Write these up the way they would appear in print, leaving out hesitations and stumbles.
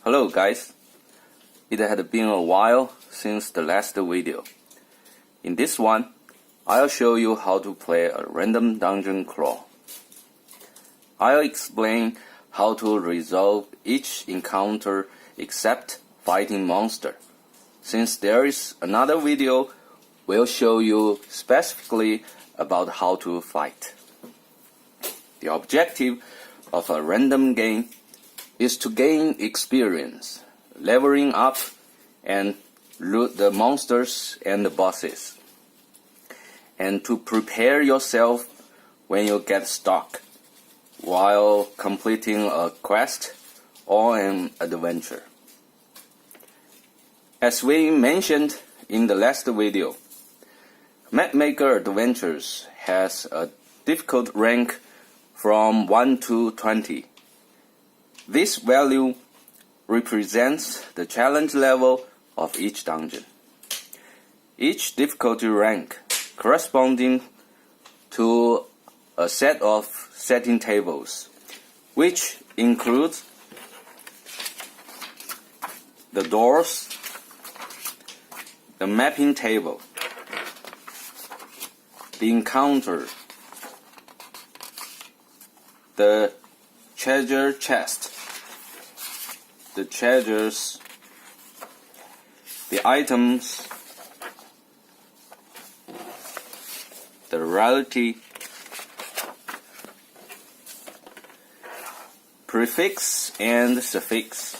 Hello guys, it had been a while since the last video. In this one, I'll show you how to play a random dungeon crawl. I'll explain how to resolve each encounter except fighting monster, since there is another video will show you specifically about how to fight. The objective of a random game is to gain experience, leveling up, and loot the monsters and the bosses, and to prepare yourself when you get stuck while completing a quest or an adventure. As we mentioned in the last video, Mapmaker Adventures has a difficult rank from 1 to 20. This value represents the challenge level of each dungeon. Each difficulty rank corresponding to a set of setting tables, which includes the doors, the mapping table, the encounter, the treasure chest, the treasures, the items, the rarity, prefix and suffix,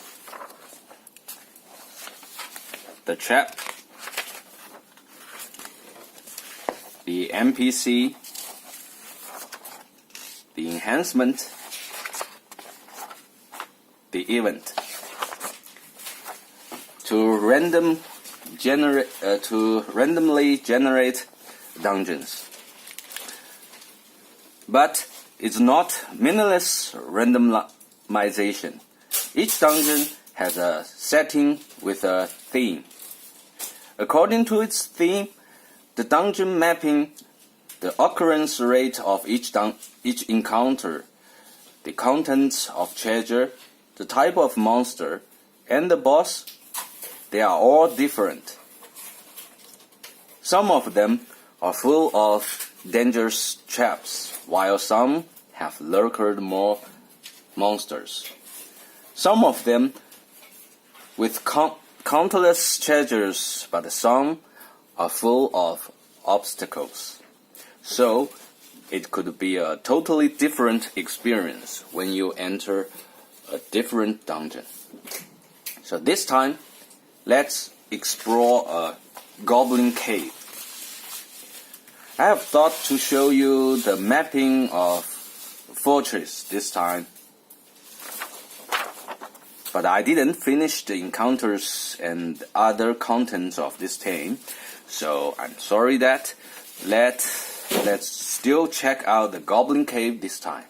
the trap, the NPC, the enhancement, the event. To randomly generate dungeons. But it's not meaningless randomization. Each dungeon has a setting with a theme. According to its theme, the dungeon mapping, the occurrence rate of each encounter, the contents of treasure, the type of monster, and the boss, they are all different. Some of them are full of dangerous traps, while some have lurkered more monsters. Some of them with countless treasures, but some are full of obstacles. So, it could be a totally different experience when you enter a different dungeon. So this time, let's explore a goblin cave. I have thought to show you the mapping of fortress this time, but I didn't finish the encounters and other contents of this theme, so I'm sorry that. Let's still check out the goblin cave this time.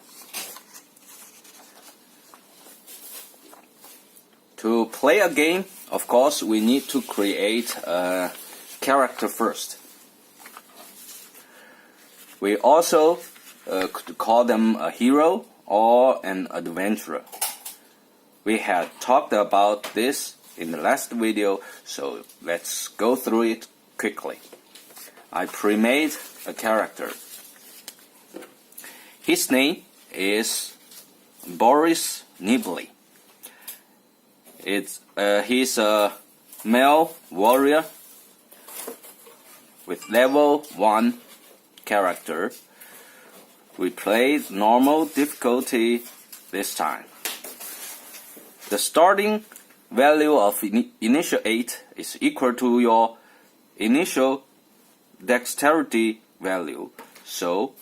To play a game, of course, we need to create a character first. We also could call them a hero or an adventurer. We had talked about this in the last video, so let's go through it quickly. I pre-made a character. His name is Boris Nibley. He's a male warrior with level 1 character. We played normal difficulty this time. The starting value of initial 8 is equal to your initial dexterity value, so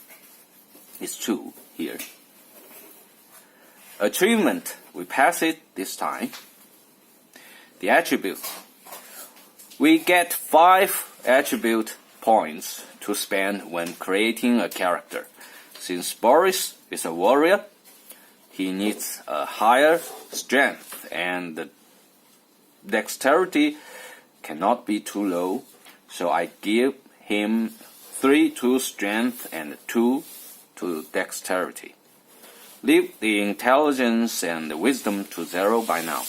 it's 2 here. Achievement, we pass it this time. The attribute. We get 5 attribute points to spend when creating a character. Since Boris is a warrior, he needs a higher strength and the dexterity cannot be too low, so I give him 3 to strength and 2 to dexterity. Leave the intelligence and the wisdom to 0 by now.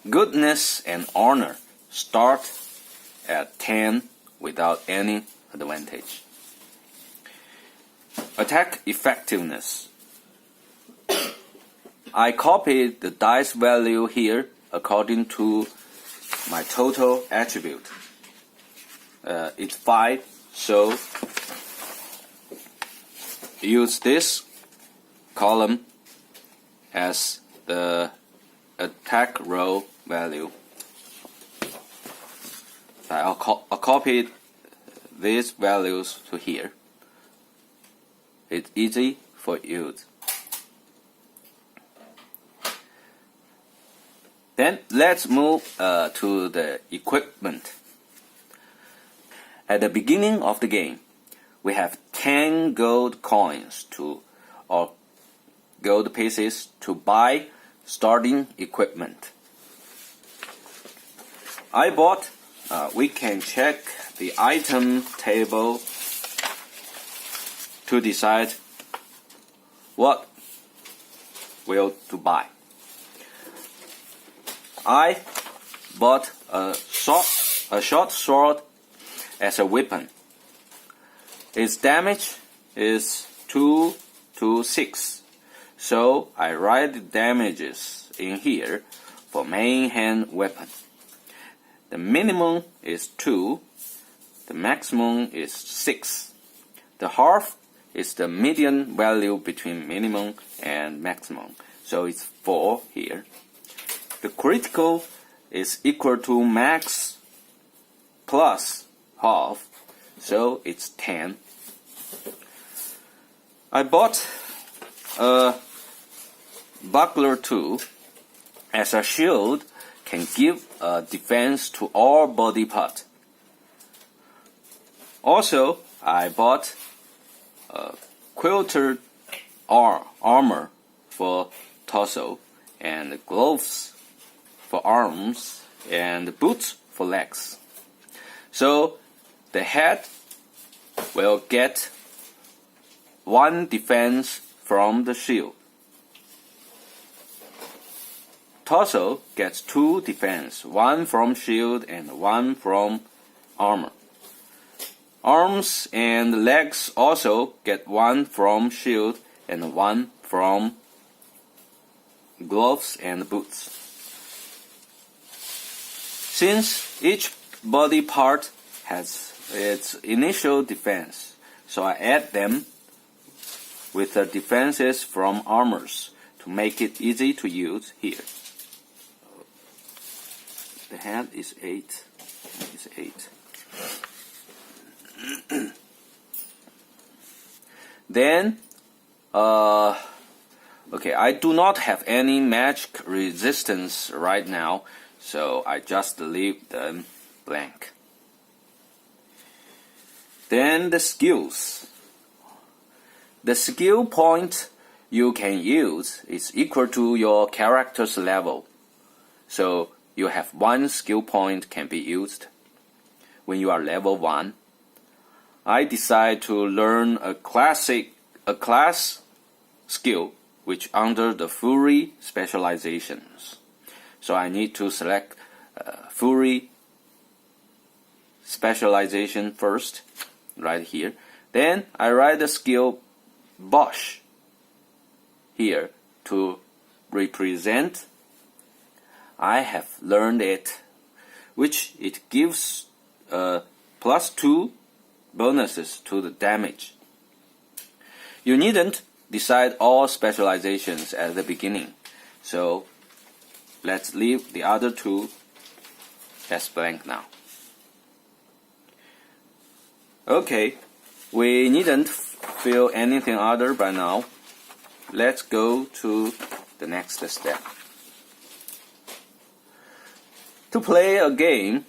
Goodness and honor start at 10 without any advantage. Attack effectiveness. I copied the dice value here according to my total attribute. It's 5, so use this column as the attack roll value. I'll copy these values to here. It's easy for use. Then let's move to the equipment. At the beginning of the game, we have 10 gold coins or gold pieces to buy starting equipment. I bought, we can check the item table to decide what to buy. I bought a short sword as a weapon. Its damage is 2 to 6, so I write the damages in here for main hand weapon. The minimum is 2, the maximum is 6. The half is the median value between minimum and maximum, so it's 4 here. The critical is equal to max plus half, so it's 10. I bought a buckler too, as a shield can give a defense to all body part. Also, I bought a quilted armor for torso, and gloves for arms, and boots for legs. So the head will get 1 defense from the shield. Torso gets 2 defense, 1 from shield and 1 from armor. Arms and legs also get 1 from shield and 1 from gloves and boots. Since each body part has its initial defense, so I add them with the defenses from armors to make it easy to use here. The head is 8. It's 8. Then, okay, I do not have any magic resistance right now, so I just leave them blank. Then the skills. The skill point you can use is equal to your character's level. So you have 1 skill point can be used when you are level 1. I decide to learn a class skill which under the Fury specializations. So I need to select Fury specialization first, right here. Then I write the skill Bosch here to represent I have learned it, which it gives +2 bonuses to the damage. You needn't decide all specializations at the beginning, so let's leave the other 2 as blank now. Okay, we needn't fill anything other by now. Let's go to the next step. To play a game,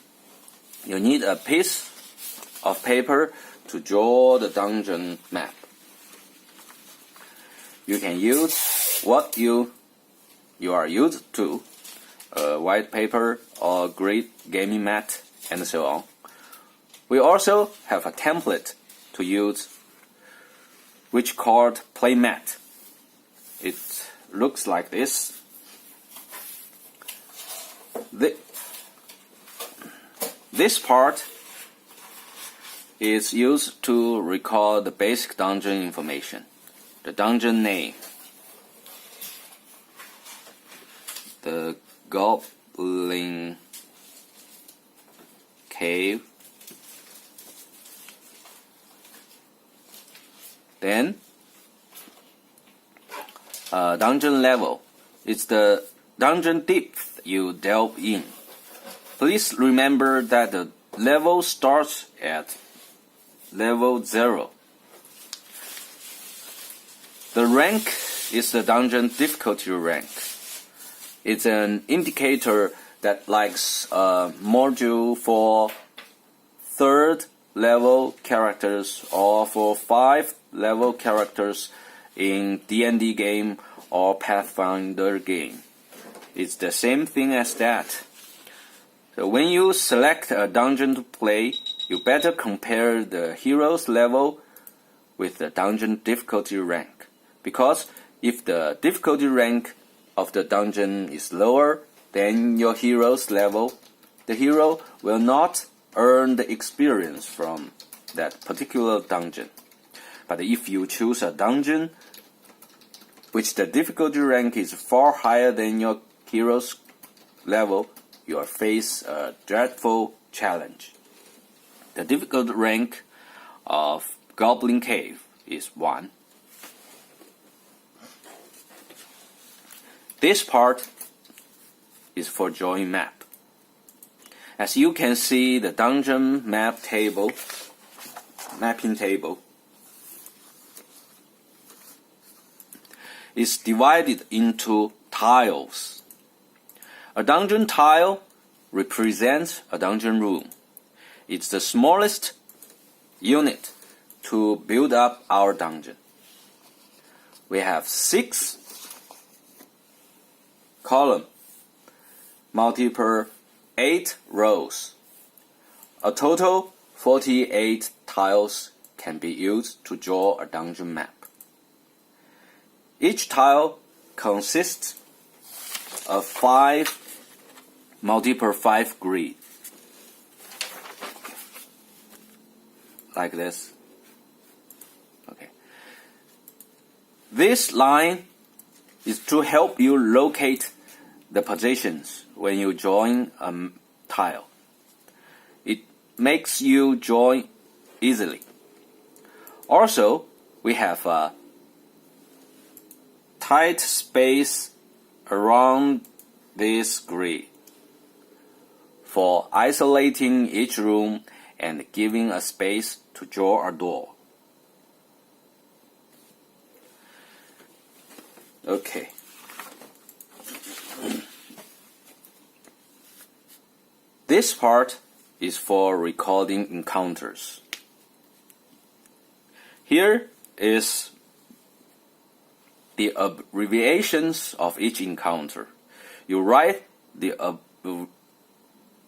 you need a piece of paper to draw the dungeon map. You can use what you are used to, white paper or gray gaming mat, and so on. We also have a template to use, which called playmat. It looks like this. This part is used to record the basic dungeon information, the dungeon name, the Goblin Cave, then dungeon level. It's the dungeon depth you delve in. Please remember that the level starts at level 0. The rank is the dungeon difficulty rank. It's an indicator that likes a module for 3rd level characters or for 5th level characters in D&D game or Pathfinder game. It's the same thing as that. So when you select a dungeon to play, you better compare the hero's level with the dungeon difficulty rank. Because if the difficulty rank of the dungeon is lower than your hero's level, the hero will not earn the experience from that particular dungeon. But if you choose a dungeon which the difficulty rank is far higher than your hero's level, you will face a dreadful challenge. The difficulty rank of Goblin Cave is 1. This part is for drawing map. As you can see, the dungeon mapping table, is divided into tiles. A dungeon tile represents a dungeon room. It's the smallest unit to build up our dungeon. We have 6 columns, multiple 8 rows. A total 48 tiles can be used to draw a dungeon map. Each tile consists of 5 multiple 5 grid, like this. Okay. This line is to help you locate the positions when you join a tile. It makes you join easily. Also, we have a tight space around this grid for isolating each room and giving a space to draw a door. Okay. This part is for recording encounters. Here is the abbreviations of each encounter. You write the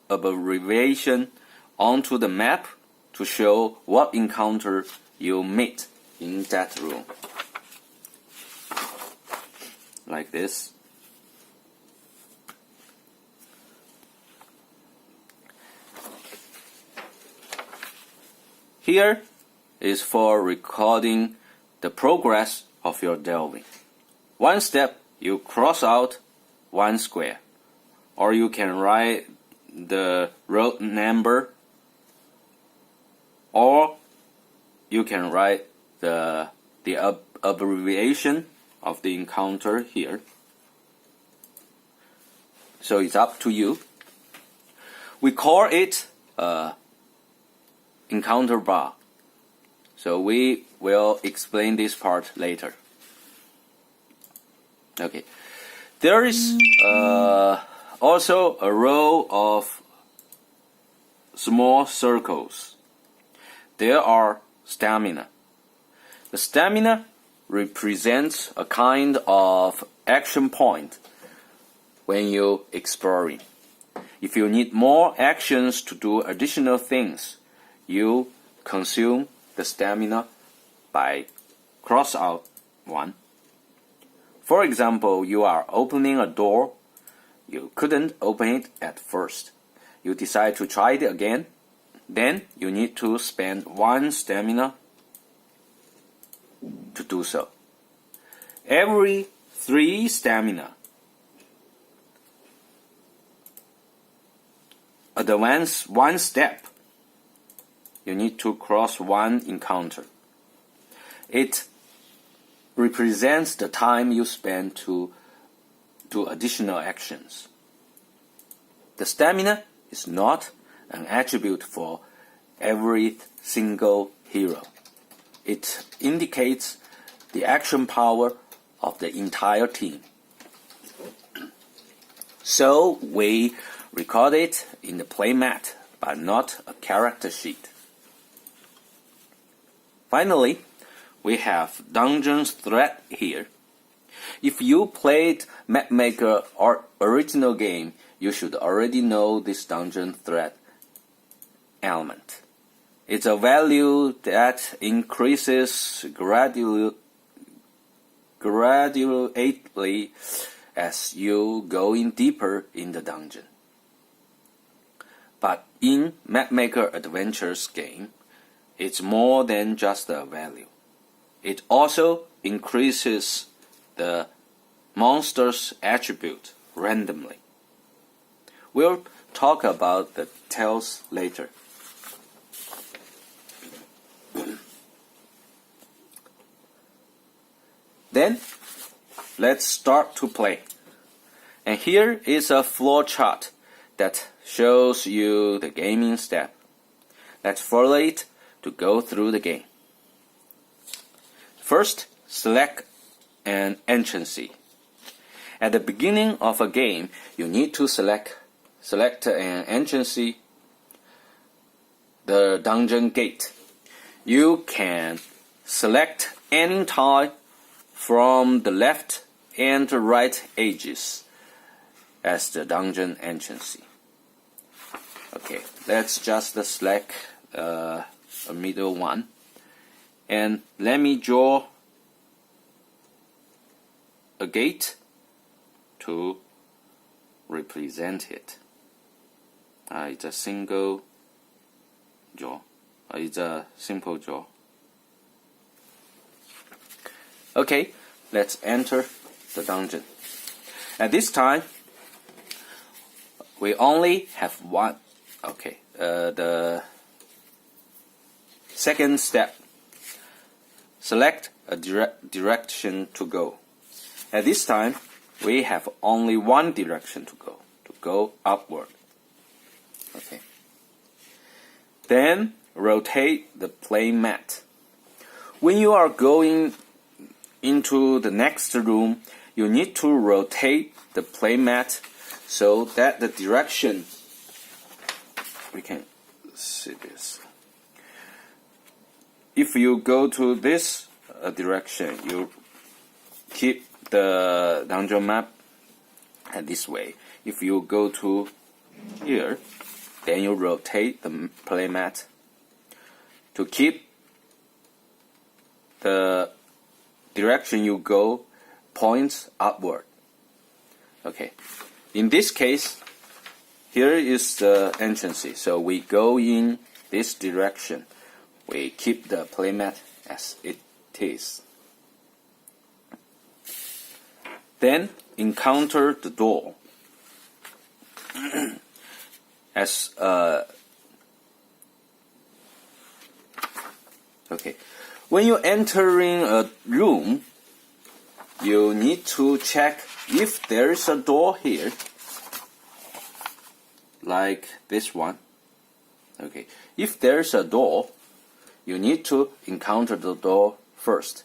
abbreviation onto the map to show what encounter you meet in that room. Like this. Here is for recording the progress of your delving. One step, you cross out 1 square, or you can write the road number, or you can write the abbreviation of the encounter here. So it's up to you. We call it encounter bar. So we will explain this part later. Okay. There is also a row of small circles. There are stamina. The stamina represents a kind of action point when you exploring. If you need more actions to do additional things, you consume the stamina by cross out 1. For example, you are opening a door. You couldn't open it at first. You decide to try it again. Then you need to spend 1 stamina to do so. Every 3 stamina, advance 1 step. You need to cross 1 encounter. It represents the time you spend to do additional actions. The stamina is not an attribute for every single hero. It indicates the action power of the entire team. So we record it in the playmat, but not a character sheet. Finally, we have Dungeons thread here. If you played Mapmaker or original game, you should already know this dungeon thread element. It's a value that increases gradually as you go in deeper in the dungeon. But in Mapmaker Adventures game, it's more than just a value. It also increases the monster's attribute randomly. We'll talk about the details later. Then, let's start to play. And here is a flow chart that shows you the gaming step. Let's follow it to go through the game. First, select an entrance. At the beginning of a game, you need to select an entrance, the dungeon gate. You can select any tile from the left and right edges as the dungeon entrance. Okay, let's just select a middle one. And let me draw a gate to represent it. It's a single draw. It's a simple draw. Okay, let's enter the dungeon. At this time, we only have one. Okay, the second step. Select a direction to go. At this time, we have only one direction to go upward. Okay. Then rotate the playmat. When you are going into the next room, you need to rotate the playmat so that the direction, we can see this. If you go to this direction, you keep the dungeon map this way. If you go to here, then you rotate the playmat to keep the direction you go points upward. Okay. In this case, here is the entrance. So we go in this direction. We keep the playmat as it is. Then encounter the door. Okay. When you entering a room, you need to check if there is a door here, like this one. Okay. If there is a door, you need to encounter the door first.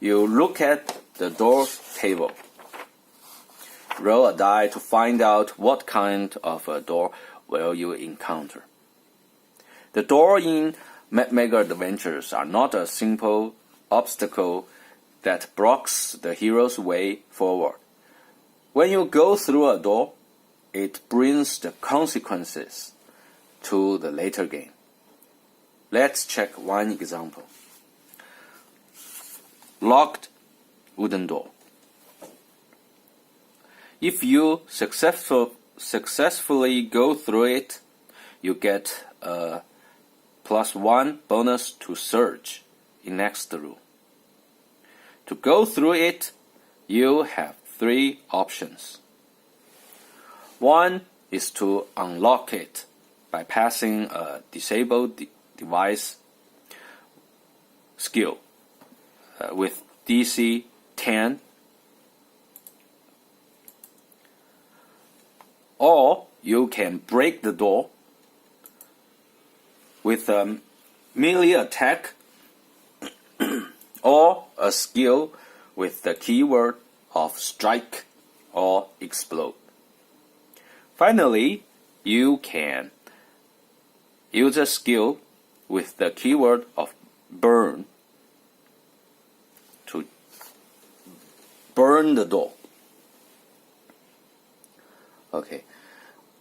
You look at the door table. Roll a die to find out what kind of a door will you encounter. The door in Mapmaker Adventures are not a simple obstacle that blocks the hero's way forward. When you go through a door, it brings the consequences to the later game. Let's check one example. Locked wooden door. If you successfully go through it, you get a +1 bonus to search in next room. To go through it, you have 3 options. One is to unlock it by passing a disabled device skill with DC 10, or you can break the door with a melee attack or a skill with the keyword of strike or explode. Finally, you can use a skill with the keyword of burn to burn the door. Okay,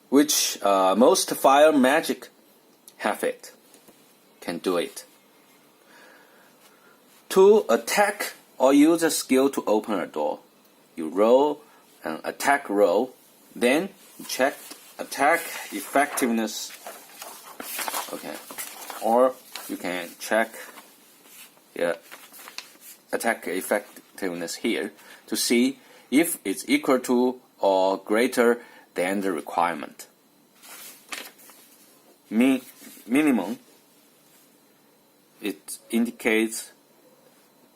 which most fire magic have it, can do it. To attack or use a skill to open a door, you roll an attack roll, then check attack effectiveness. Okay, or you can check attack effectiveness here to see if it's equal to or greater than the requirement. Minimum, it indicates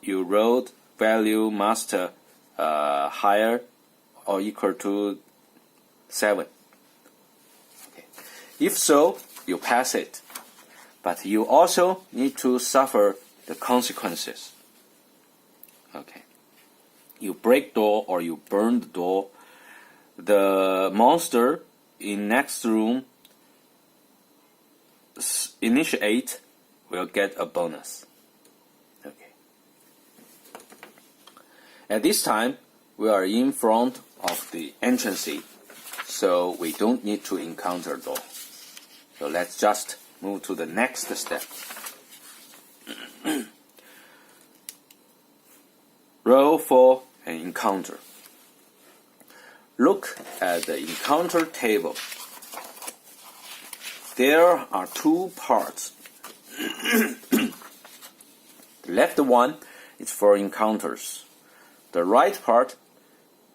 you rolled value master higher or equal to 7. Okay. If so, you pass it, but you also need to suffer the consequences. Okay. You break door or you burn the door, the monster in next room initiate will get a bonus. Okay. At this time, we are in front of the entrance, so we don't need to encounter door. So let's just move to the next step. Roll for an encounter. Look at the encounter table. There are 2 parts. The left one is for encounters. The right part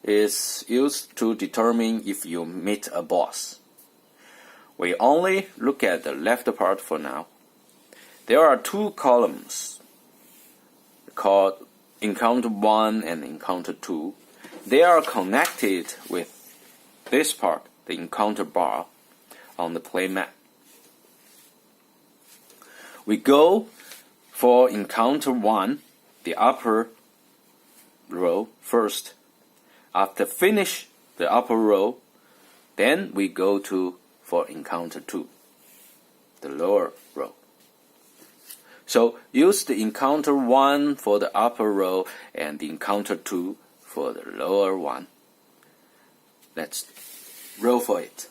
is used to determine if you meet a boss. We only look at the left part for now. There are 2 columns called Encounter 1 and Encounter 2. They are connected with this part, the encounter bar, on the play map. We go for Encounter 1, the upper row first. After finish the upper row, then we go for Encounter 2, the lower row. So use the Encounter 1 for the upper row and the Encounter 2 for the lower one. Let's roll for it.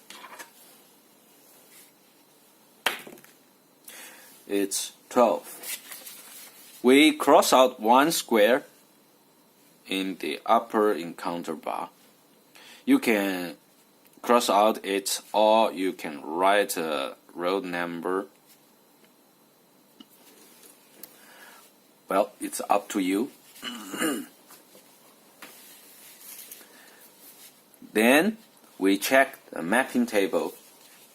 It's 12. We cross out 1 square in the upper encounter bar. You can cross out it or you can write a road number. Well, it's up to you. Then we check the mapping table.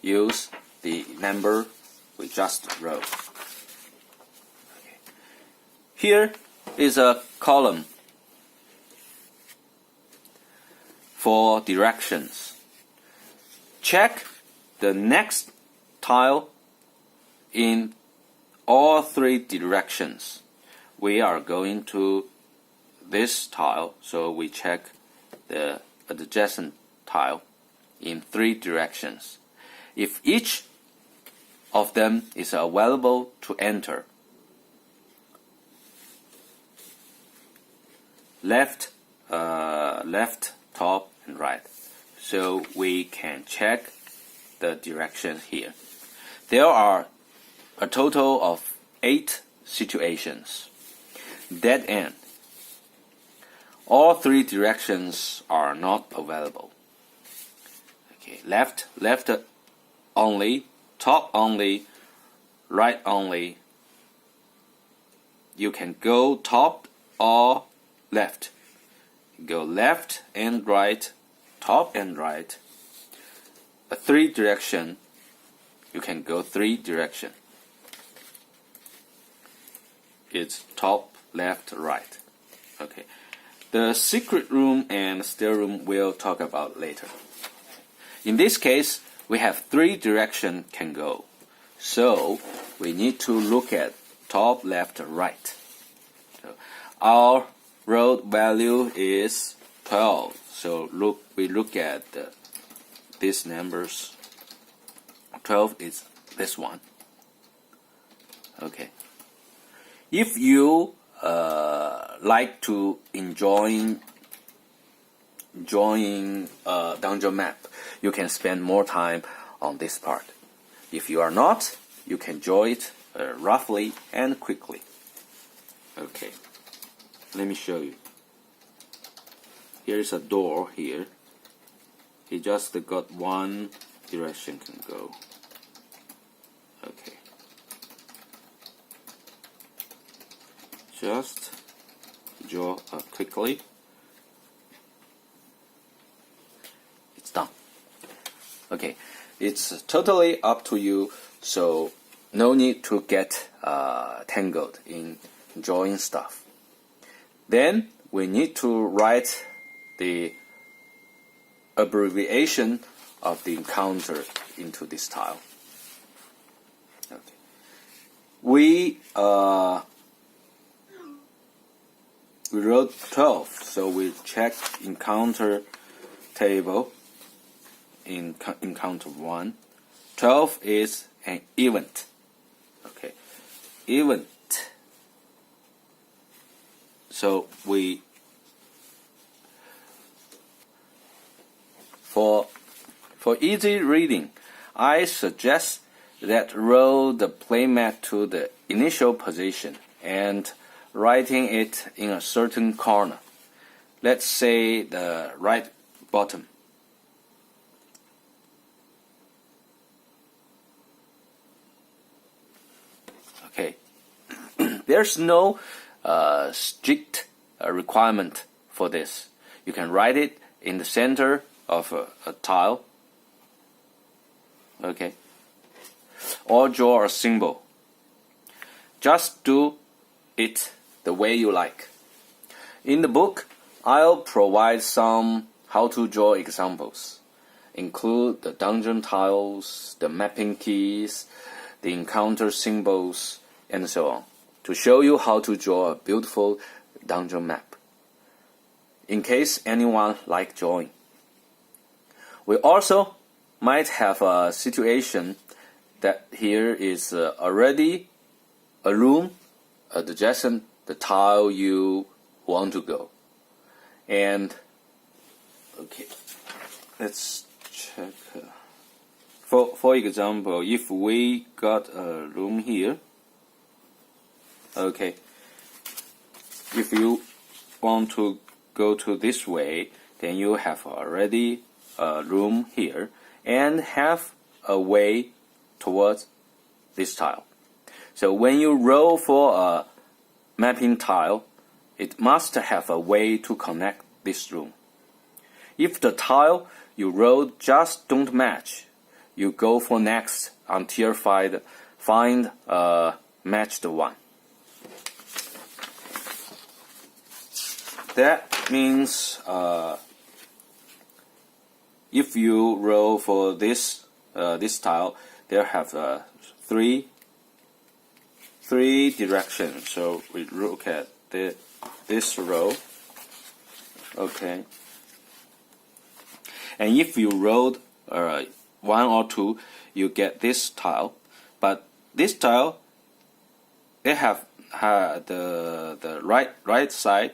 Use the number we just wrote. Okay. Here is a column for directions. Check the next tile in all 3 directions. We are going to this tile, so we check the adjacent tile in 3 directions. If each of them is available to enter, left, top, and right. So we can check the direction here. There are a total of 8 situations. Dead end. all three directions are not available. Okay, left only, top only, right only. You can go top or left. Go left and right, top and right. A three direction, you can go three direction. It's top, left, right. Okay. The secret room and stair room we'll talk about later. In this case, we have three direction can go. So we need to look at top, left, right. So our road value is 12. So we look at these numbers. 12 is this one. Okay. If you like to enjoying dungeon map, you can spend more time on this part. If you are not, you can enjoy it roughly and quickly. Okay, let me show you. Here is a door here. It just got one direction can go. Okay. Just draw quickly. It's done. Okay, it's totally up to you, so no need to get tangled in drawing stuff. Then we need to write the abbreviation of the encounter into this tile. Okay. We wrote 12, so we check encounter table in encounter 1. 12 is an event. Okay, event. So we for easy reading, I suggest that roll the playmat to the initial position and writing it in a certain corner. Let's say the right bottom. Okay. There's no strict requirement for this. You can write it in the center of a tile. Okay. Or draw a symbol. Just do it the way you like. In the book, I'll provide some how to draw examples. Include the dungeon tiles, the mapping keys, the encounter symbols, and so on, to show you how to draw a beautiful dungeon map, in case anyone like drawing. We also might have a situation that here is already a room adjacent the tile you want to go. And okay, let's check. For example, if we got a room here, okay, if you want to go to this way, then you have already a room here and have a way towards this tile. So when you roll for a mapping tile, it must have a way to connect this room. If the tile you rolled just don't match, you go for next until find a matched one. That means if you roll for this tile, there have three directions. So we look at this row. Okay. And if you rolled one or two, you get this tile. But this tile, they have the right side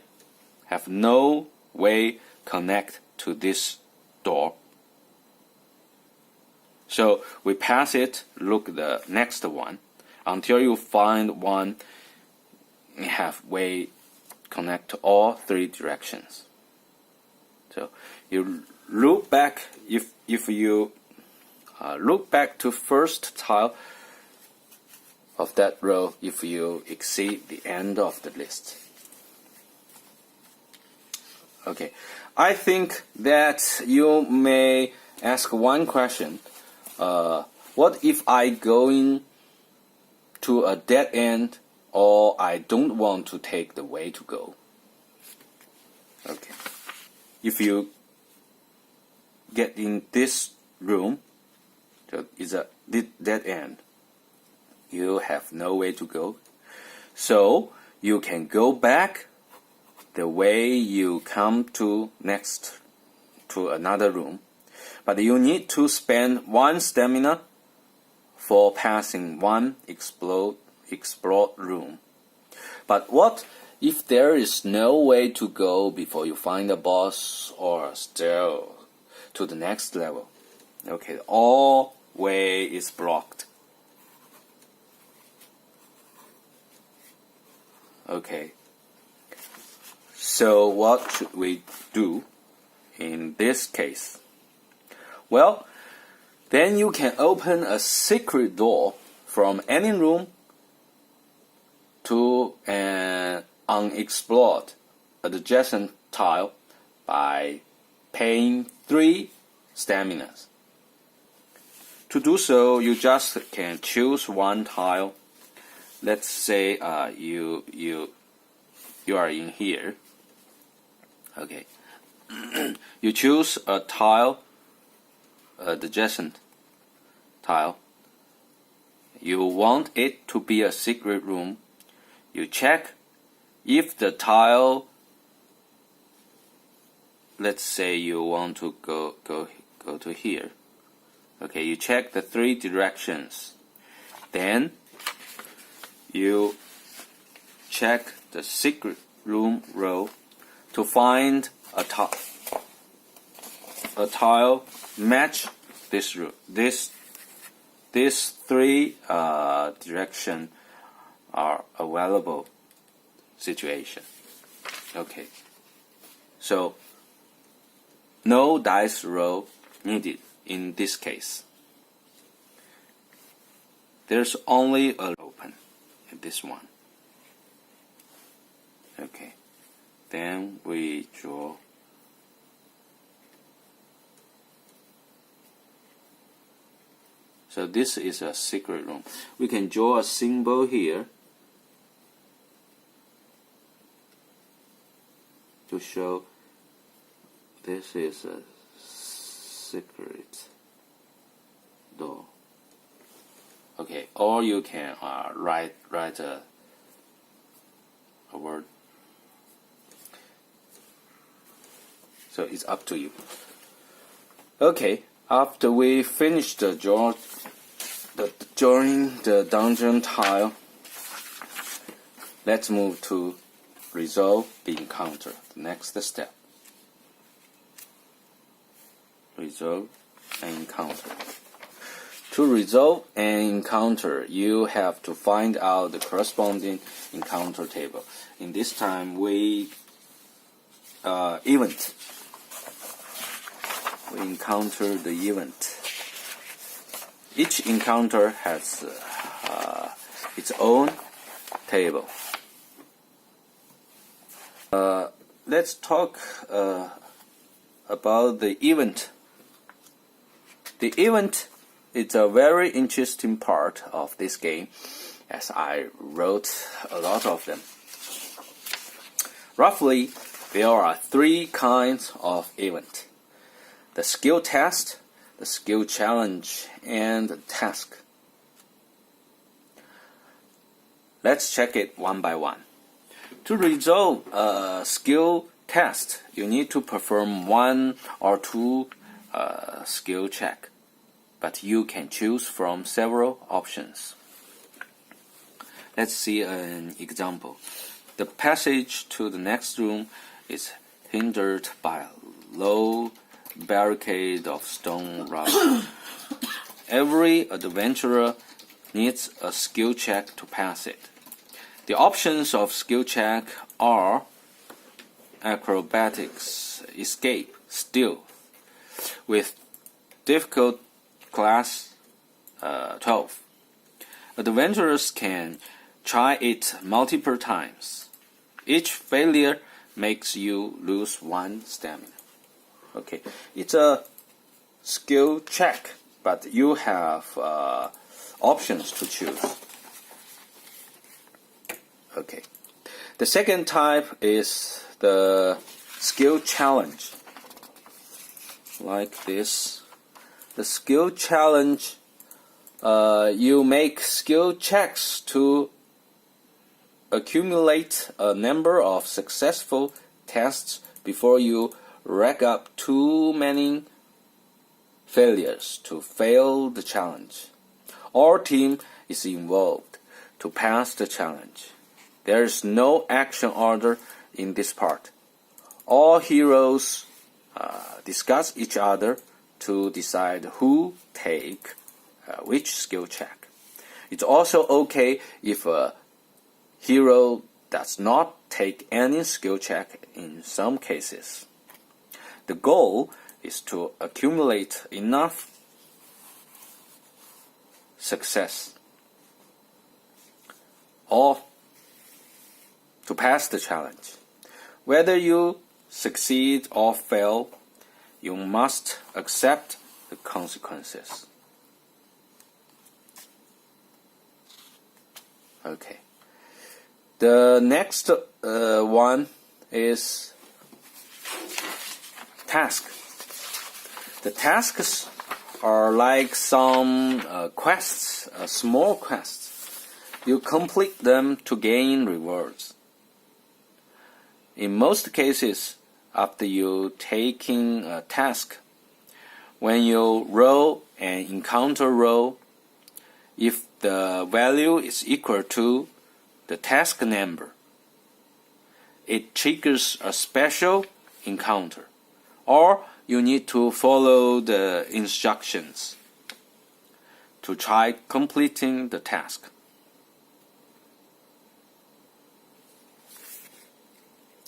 have no way connect to this door. So we pass it, look the next one, until you find one have way connect all three directions. So you look back, if you look back to first tile of that row if you exceed the end of the list. Okay, I think that you may ask one question. What if I go to a dead end, or I don't want to take the way to go? Okay, if you get in this room, so it's a dead end. You have no way to go, so you can go back the way you come to next to another room, but you need to spend 1 stamina for passing one explored room. But what if there is no way to go before you find a boss or stair to the next level? Okay, all way is blocked. Okay, so what should we do in this case? Well, then you can open a secret door from any room to an unexplored adjacent tile by paying 3 staminas. To do so, you just can choose one tile. Let's say you are in here. Okay, you choose a tile, adjacent tile. You want it to be a secret room. You check if the tile. Let's say you want to go to here. Okay, you check the 3 directions. Then you check the secret room row to find a tile match this room. These 3 directions are available situation. Okay, so no dice roll needed in this case. There's only a open in this one. Okay, then we draw. So this is a secret room. We can draw a symbol here to show this is a secret door. Okay, or you can write a word. So it's up to you. Okay, after we finish the drawing the dungeon tile, let's move to resolve the encounter. The next step. Resolve an encounter. To resolve an encounter, you have to find out the corresponding encounter table. In this time, we encounter the event. Each encounter has its own table. Let's talk about the event. The event is a very interesting part of this game, as I wrote a lot of them. Roughly, there are 3 kinds of event: the skill test, the skill challenge, and the task. Let's check it one by one. To resolve a skill test, you need to perform 1 or 2 skill check, but you can choose from several options. Let's see an example. The passage to the next room is hindered by a low barricade of stone rubble. Every adventurer needs a skill check to pass it. The options of skill check are acrobatics, escape, stealth with difficult class 12. Adventurers can try it multiple times. Each failure makes you lose 1 stamina. Okay, it's a skill check, but you have options to choose. Okay, the second type is the skill challenge. Like this. The skill challenge, you make skill checks to accumulate a number of successful tests before you rack up too many failures to fail the challenge. Our team is involved to pass the challenge. There is no action order in this part. All heroes discuss each other to decide who take which skill check. It's also okay if a hero does not take any skill check in some cases. The goal is to accumulate enough success or to pass the challenge. Whether you succeed or fail, you must accept the consequences. Okay. The next one is task. The tasks are like some quests, small quests. You complete them to gain rewards. In most cases, after you taking a task, when you roll an encounter roll, if the value is equal to the task number, it triggers a special encounter, or you need to follow the instructions to try completing the task.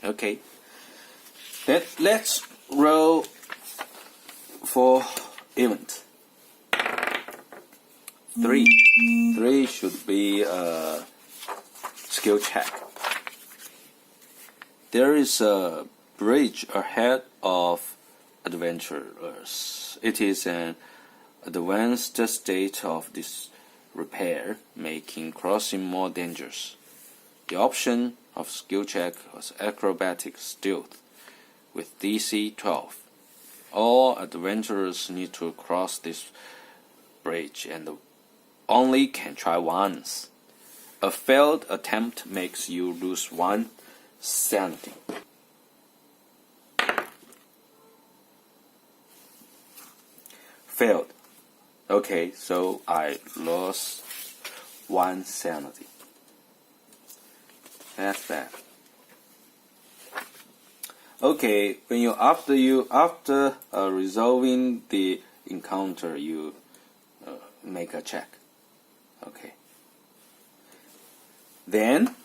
Okay, then let's roll for event. 3 should be a skill check. There is a bridge ahead of adventurers. It is an advanced state of disrepair, making crossing more dangerous. The option of skill check was acrobatic stealth with DC 12. All adventurers need to cross this bridge and only can try once. A failed attempt makes you lose 1 sanity. Failed. Okay, so I lost 1 sanity. That's bad. Okay, when after resolving the encounter, you make a check. Okay. Then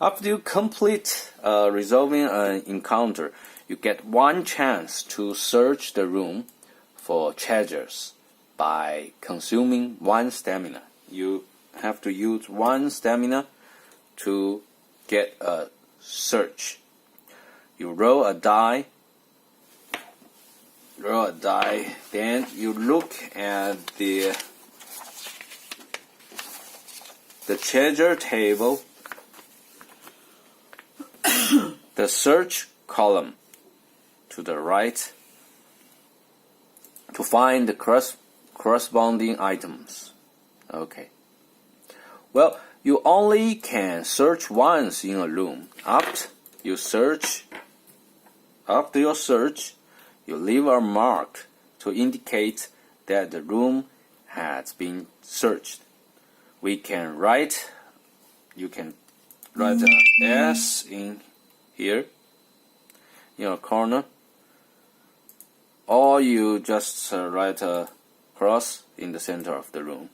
after you complete resolving an encounter, you get 1 chance to search the room for treasures by consuming 1 stamina. You have to use 1 stamina to get a search. You roll a die, then you look at the treasure table, the search column to the right, to find the corresponding items. Okay. Well, you only can search once in a room. After your search, you leave a mark to indicate that the room has been searched. You can write an S in here, in a corner, or you just write a cross in the center of the room.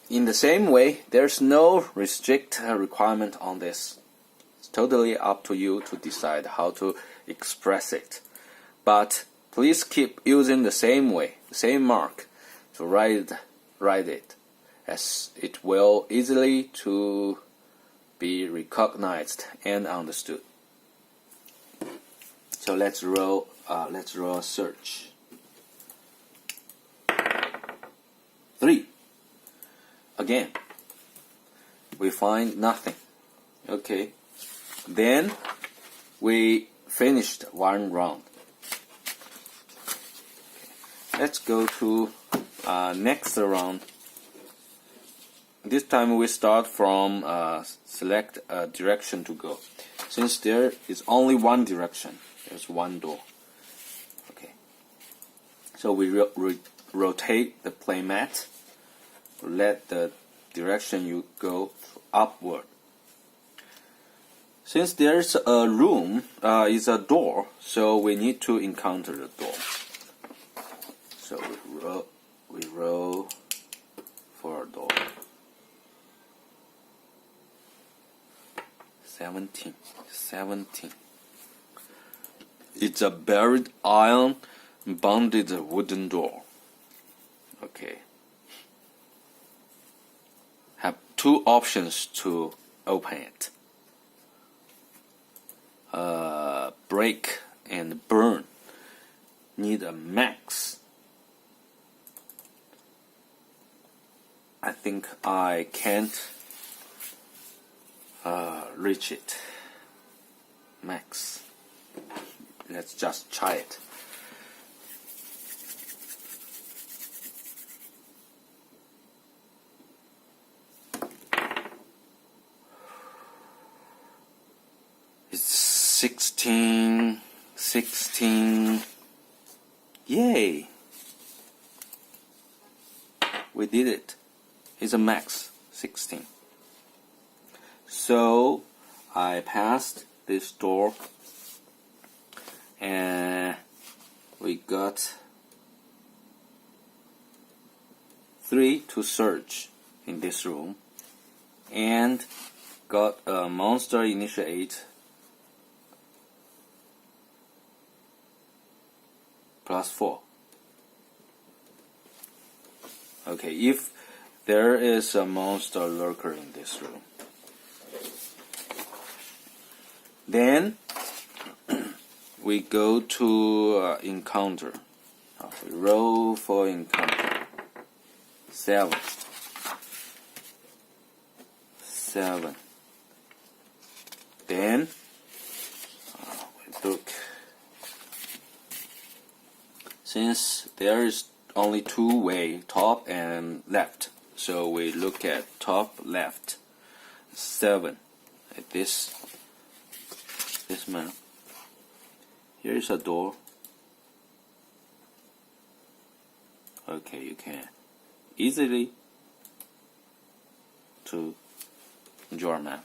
In the same way, there's no restrict requirement on this. It's totally up to you to decide how to express it. But please keep using the same way, the same mark to write it, as it will easily to be recognized and understood. So let's roll a search. 3. Again, we find nothing. Okay, then we finished one round. Let's go to next round. This time we start from select a direction to go. Since there is only one direction, there's one door. Okay, so we rotate the playmat. Let the direction you go upward. Since there's a room, is a door, so we need to encounter the door. So we roll for a door. 17. It's a buried iron bonded wooden door. Okay. Have two options to open it. Break and burn. Need a max. I think I can't reach it. Max. Let's just try it. It's 16. Yay! We did it. It's a max 16. So I passed this door and we got 3 to search in this room and got a monster initiate +4. Okay, if there is a monster lurker in this room, then we go to encounter. We roll for encounter. 7. Then we look. Since there is only 2 ways, top and left, so we look at top left. 7. At this map. Here is a door. Okay, you can easily to draw a map.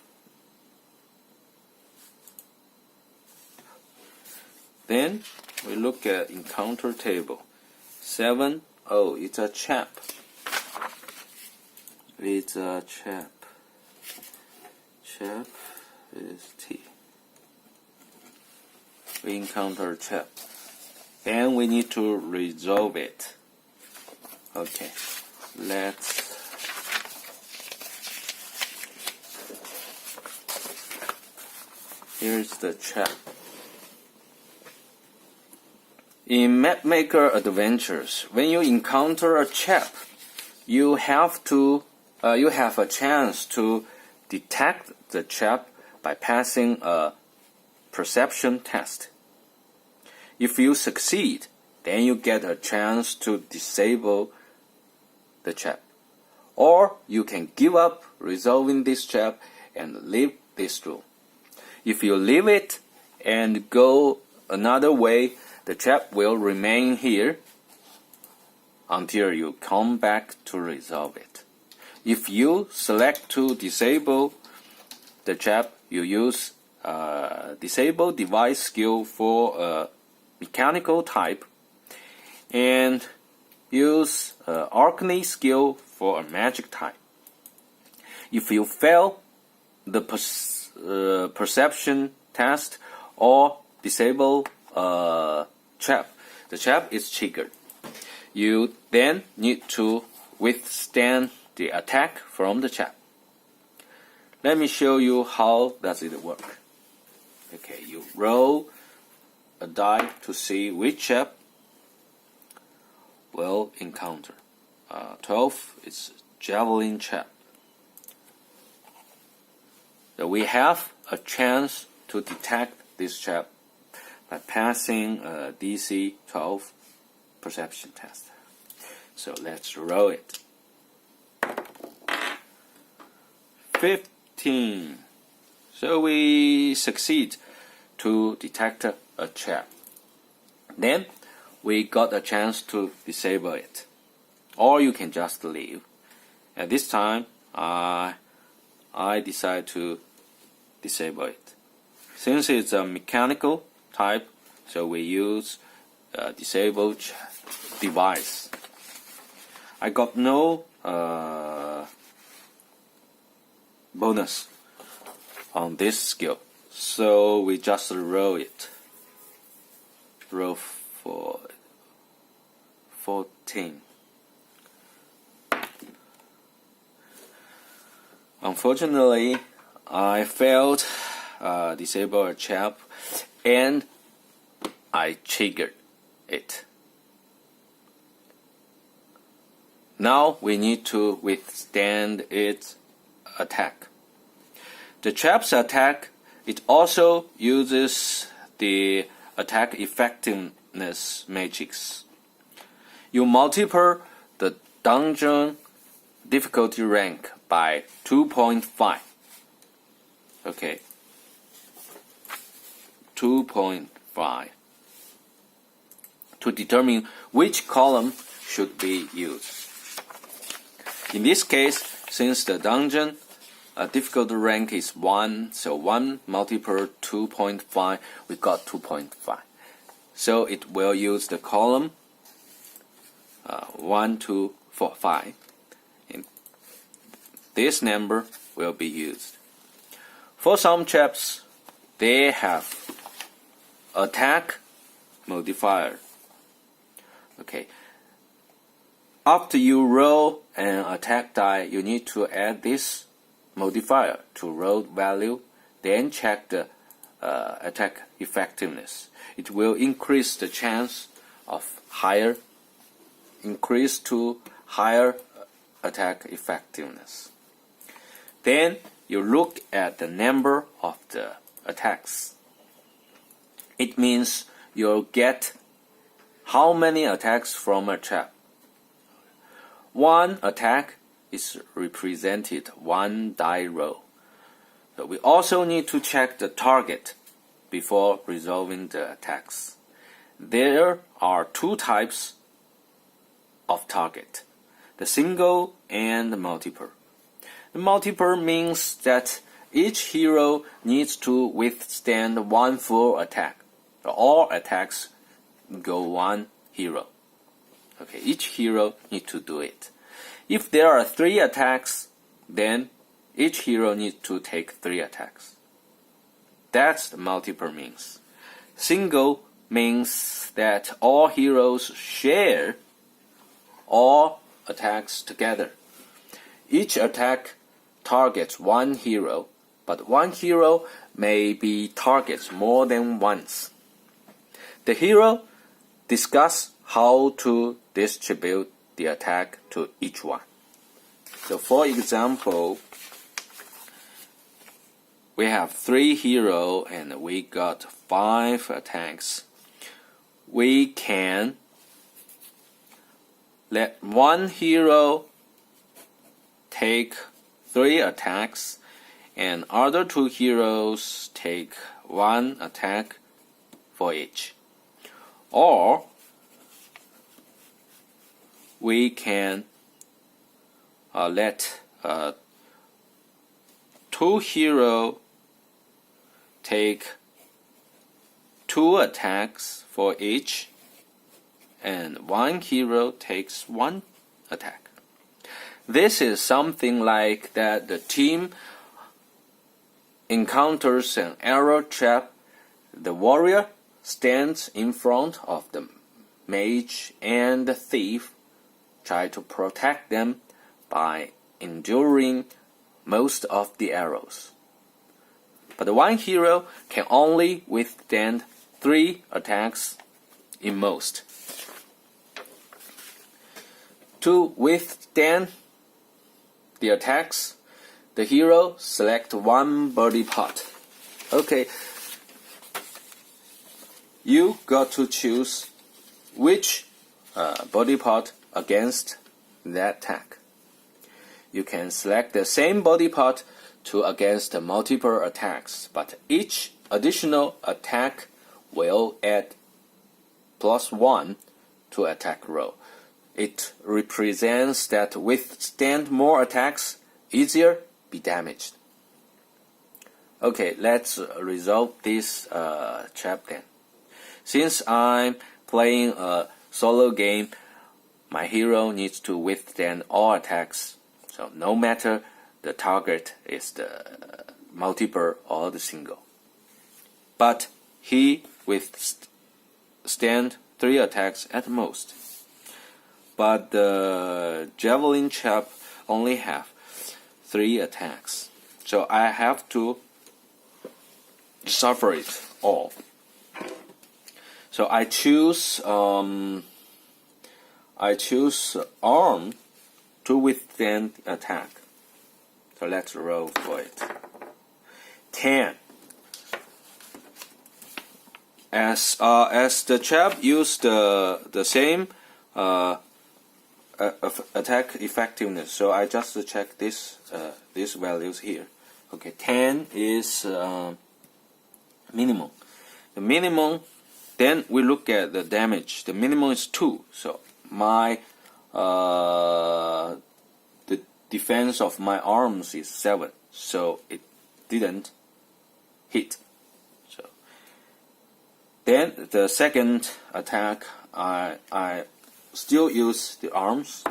Then we look at encounter table. 7. Oh, it's a chap. It's a chap. Chap is T. We encounter chap. Then we need to resolve it. Okay, here's the chap. In Mapmaker Adventures, when you encounter a chap, you have a chance to detect the chap by passing a perception test. If you succeed, then you get a chance to disable the chap. Or you can give up resolving this chap and leave this room. If you leave it and go another way, the chap will remain here until you come back to resolve it. If you select to disable the chap, you use disable device skill for a mechanical type and use Arcane skill for a magic type. If you fail the perception test or disable trap, the trap is triggered. You then need to withstand the attack from the trap. Let me show you how does it work. Okay, you roll a die to see which trap will encounter. 12 is javelin trap. So we have a chance to detect this trap by passing a DC 12 perception test. So let's roll it. 15. So we succeed to detect a trap. Then we got a chance to disable it. Or you can just leave. At this time, I decide to disable it. Since it's a mechanical type, so we use a disable device. I got no bonus on this skill, so we just roll it. Roll for 14. Unfortunately, I failed disable a trap and I triggered it. Now we need to withstand its attack. The trap's attack, it also uses the attack effectiveness matrix. You multiply the dungeon difficulty rank by 2.5. Okay. 2.5 to determine which column should be used. In this case, since the dungeon difficulty rank is 1, so 1 multiplied 2.5, we got 2.5. So it will use the column 1, 2, 4, 5. And this number will be used. For some traps, they have attack modifier. Okay. After you roll an attack die, you need to add this modifier to roll value, then check the attack effectiveness. It will increase the chance of increase to higher attack effectiveness. Then you look at the number of the attacks. It means you'll get how many attacks from a trap. One attack is represented one die roll. So we also need to check the target before resolving the attacks. There are two types of target, the single and the multiple. The multiple means that each hero needs to withstand one full attack. All attacks go one hero. Okay, each hero needs to do it. If there are 3 attacks, then each hero needs to take 3 attacks. That's the multiple means. Single means that all heroes share all attacks together. Each attack targets one hero, but one hero may be targets more than once. The hero discuss how to distribute the attack to each one. So for example, we have 3 heroes and we got 5 attacks. We can let one hero take 3 attacks and other 2 heroes take 1 attack for each. Or we can let 2 heroes take 2 attacks for each, and 1 hero takes 1 attack. This is something like that the team encounters an arrow trap. The warrior stands in front of the mage and the thief, try to protect them by enduring most of the arrows. But one hero can only withstand 3 attacks in most. To withstand the attacks, the hero select one body part. Okay, you got to choose which body part against that attack. You can select the same body part to against multiple attacks, but each additional attack will add +1 to attack roll. It represents that withstand more attacks, easier be damaged. Okay, let's resolve this trap then. Since I'm playing a solo game, my hero needs to withstand all attacks. So no matter the target is the multiple or the single. But he withstand 3 attacks at most. But the javelin chap only have 3 attacks. So I have to suffer it all. So I choose arm to withstand attack. So let's roll for it. 10. As the chap used the same attack effectiveness, so I just check these values here. Okay, 10 is minimum. The minimum. Then we look at the damage. The minimum is 2. So my the defense of my arms is 7. So it didn't hit. So then the second attack, I still use the arms.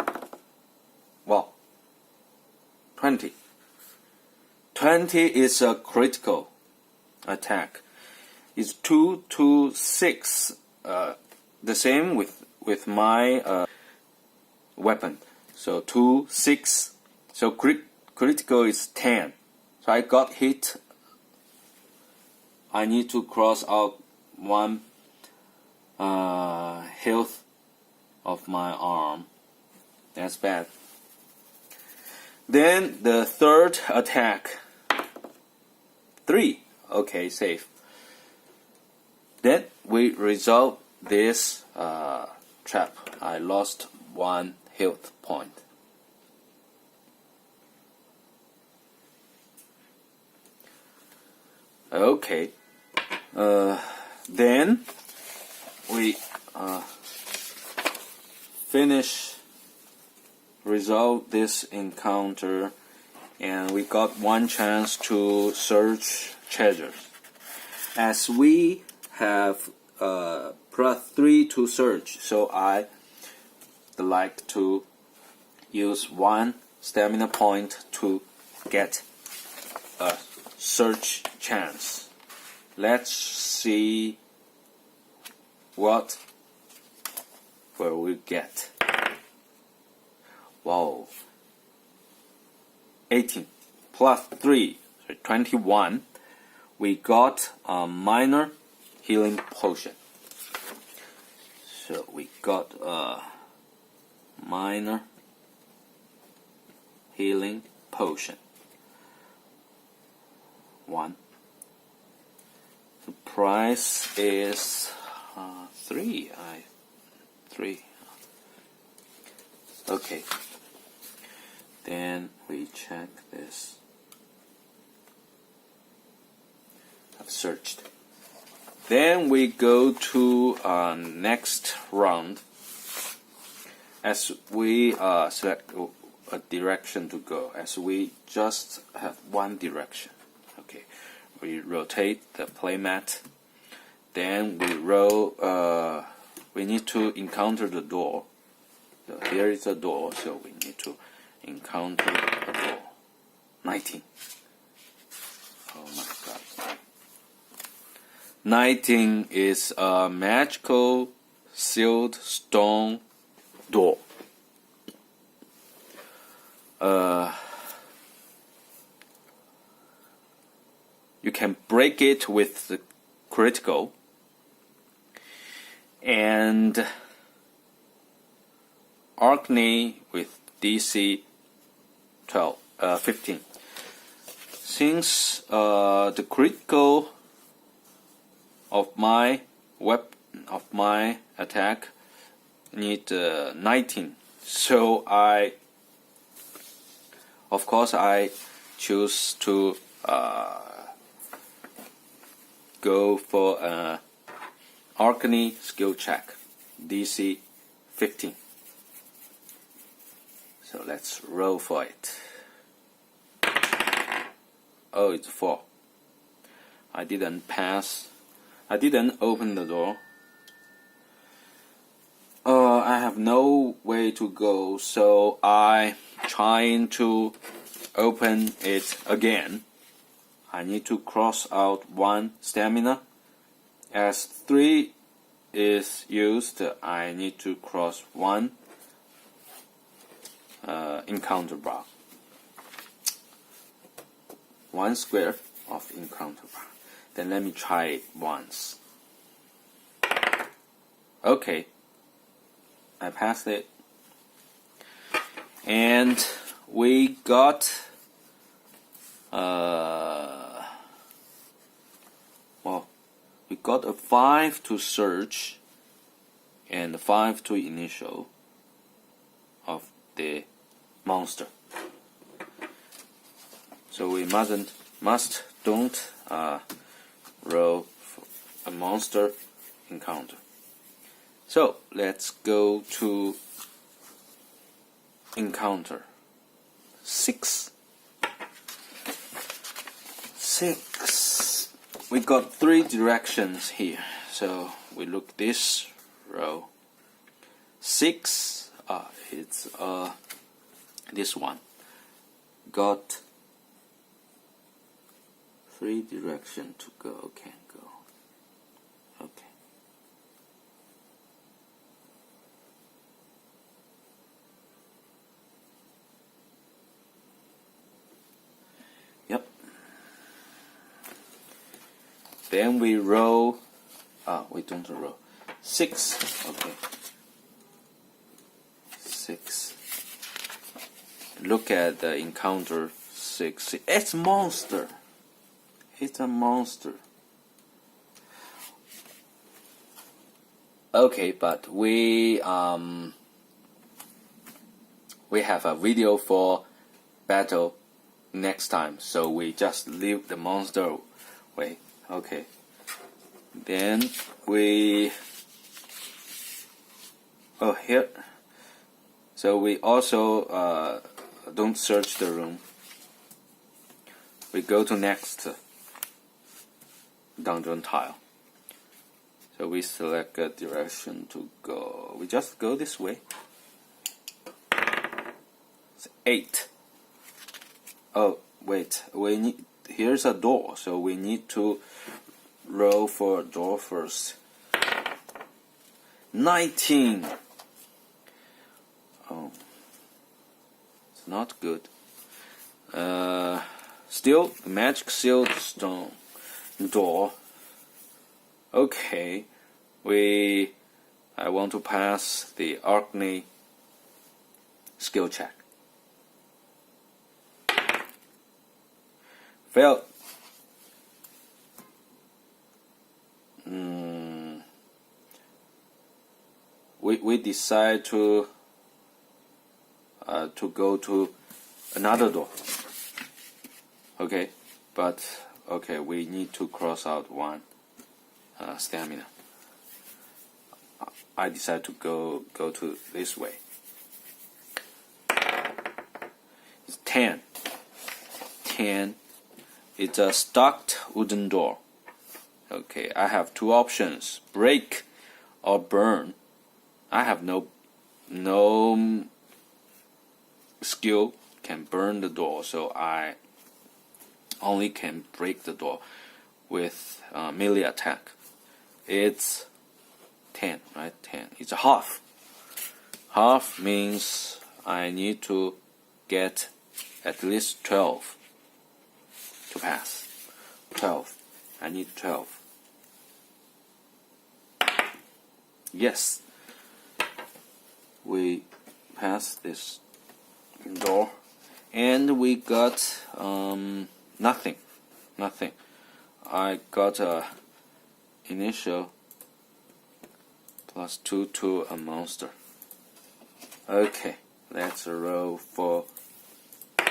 Well, 20. 20 is a critical attack. It's 2 to 6. The same with my weapon. So 2, 6. So critical is 10. So I got hit. I need to cross out 1 health of my arm. That's bad. Then the third attack. 3. Okay, safe. Then we resolve this trap. I lost 1 health point. Okay. Then we resolve this encounter, and we got 1 chance to search treasures. As we have +3 to search, so I like to use 1 stamina point to get a search chance. Let's see what will we get. Wow, 18 +3, so 21. We got a minor healing potion. So we got a minor healing potion. 1. The price is 3. 3. Okay. Then we check this. I've searched. Then we go to next round. As we select a direction to go, as we just have 1 direction. Okay, we rotate the playmat. Then we roll. We need to encounter the door. So here is a door, so we need to encounter a door. 19. Oh my god. 19 is a magical sealed stone door. You can break it with the critical, and Arkney with DC 15. Since the critical of my attack need 19, so I choose to go for Arkney skill check, DC 15. So let's roll for it. Oh, it's 4. I didn't pass. I didn't open the door. I have no way to go, so I trying to open it again. I need to cross out 1 stamina. As 3 is used, I need to cross 1 encounter bar. 1 square of encounter bar. Then let me try it once. Okay, I passed it. And we got we got a 5 to search and 5 to initial of the monster. So we don't roll for a monster encounter. So let's go to encounter 6. 6. We got 3 directions here. So we look this row. 6. It's this one. Got 3 directions to go. Can go. Okay. Yep. Then we roll. We don't roll. 6. Okay. 6. Look at the encounter 6. It's monster. It's a monster. Okay, but we have a video for battle next time, so we just leave the monster away. Okay. Then we here. So we also don't search the room. We go to next dungeon tile. So we select a direction to go. We just go this way. It's 8. Oh wait, here's a door, so we need to roll for a door first. 19. Oh, it's not good. Still the magic sealed stone door. Okay, I want to pass the Arkney skill check. Failed. We decide to go to another door. Okay, but okay, we need to cross out 1 stamina. I decide to go to this way. It's 10. 10. It's a stucked wooden door. Okay, I have 2 options: break or burn. I have no skill can burn the door, so I only can break the door with melee attack. It's 10, right? 10. It's a half. Half means I need to get at least 12 to pass. 12. I need 12. Yes. We pass this door. And we got nothing. Nothing. I got a initial +2 to a monster. Okay, let's roll for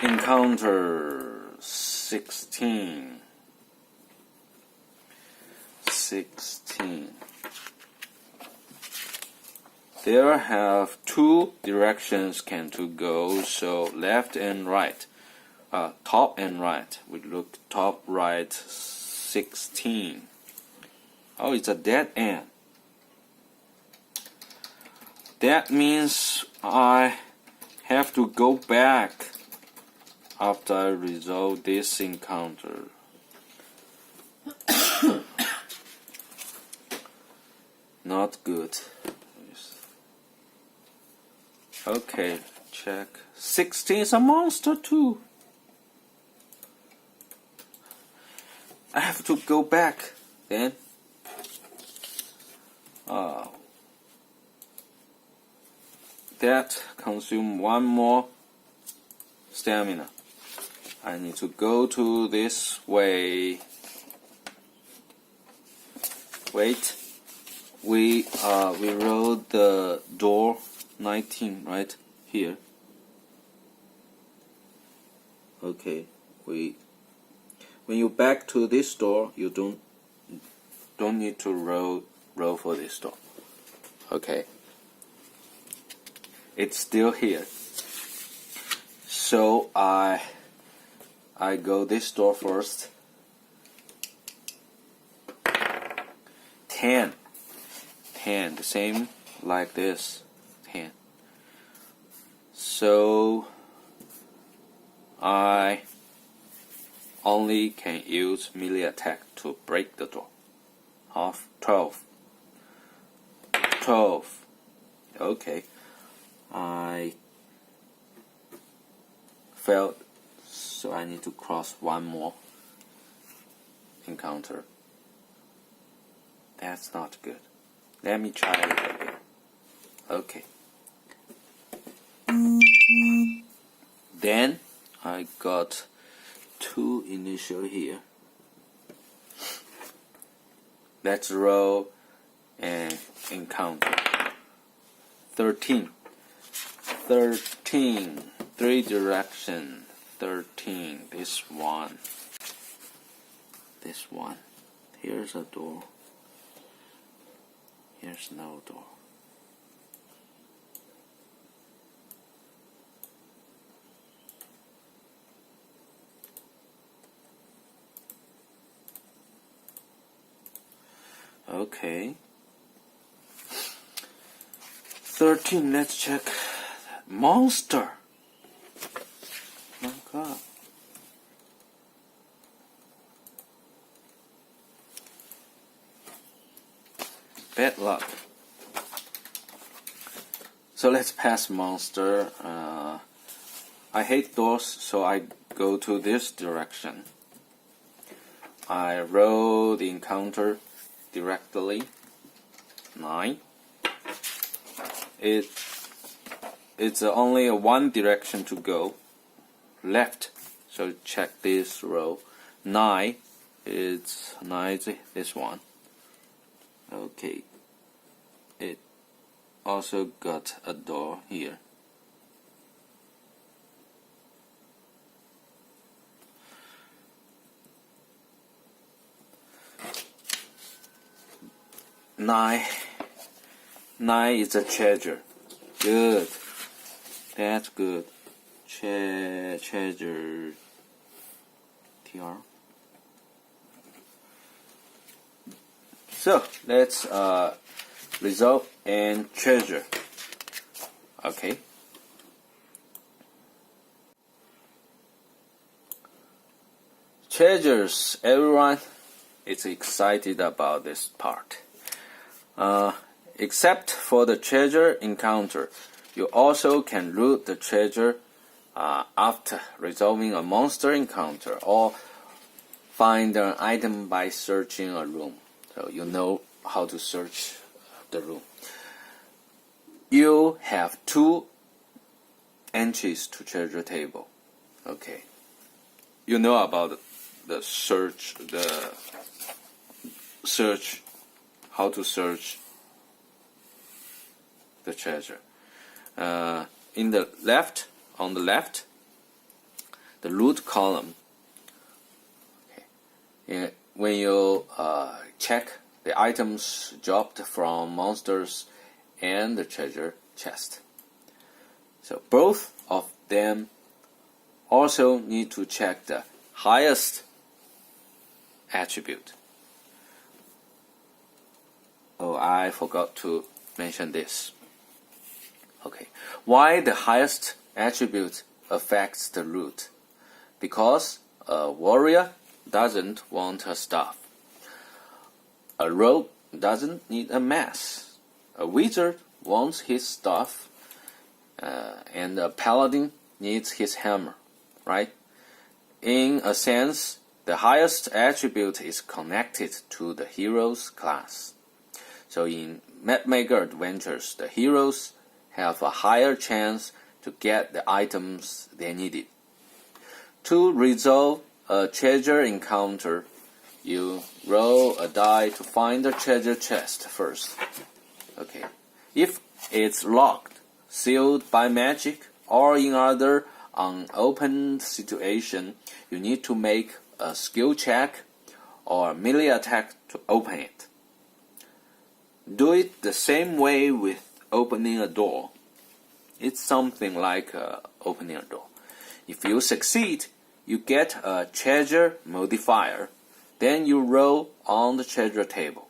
encounter 16. 16. There have two directions can to go, so left and right. Top and right. We look top right 16. Oh, it's a dead end. That means I have to go back after I resolve this encounter. Not good. Okay, check. 16 is a monster too. I have to go back then. That consumes one more stamina. I need to go to this way. Wait. We rolled the door 19 right here. Okay, when you back to this door, you don't need to roll for this door. Okay, it's still here. So I go this door first. 10, the same like this. 10. So I only can use melee attack to break the door. Half 12. 12. Okay. I failed, so I need to cross one more encounter. That's not good. Let me try it again. Okay. Then I got 2 initial here. Let's roll and encounter. 13. 13. 3 direction. 13. This one. This one. Here's a door. Here's no door. Okay. 13, let's check. Monster! My God. Bad luck. So let's pass monster. I hate doors, so I go to this direction. I roll the encounter directly. 9. It's only a one direction to go. Left. So check this row. 9. It's this one. Okay. It also got a door here. Nine is a treasure. Good. That's good. Treasure. TR. So let's resolve and treasure. Okay. treasures, everyone is excited about this part. Except for the treasure encounter, you also can loot the treasure after resolving a monster encounter or find an item by searching a room. So you know how to search the room. You have 2 entries to treasure table. Okay. You know about the search, how to search the treasure. On the left, the loot column. Okay. When you check the items dropped from monsters and the treasure chest. So both of them also need to check the highest attribute. Oh, I forgot to mention this. Okay, why the highest attribute affects the loot? Because a warrior doesn't want a staff. A rogue doesn't need a mace. A wizard wants his staff, and a paladin needs his hammer, right? In a sense, the highest attribute is connected to the hero's class. So in Mapmaker Adventures, the heroes have a higher chance to get the items they needed. To resolve a treasure encounter, you roll a die to find the treasure chest first. Okay. If it's locked, sealed by magic, or in other unopened situation, you need to make a skill check or a melee attack to open it. Do it the same way with opening a door. It's something like opening a door. If you succeed, you get a treasure modifier. Then you roll on the treasure table.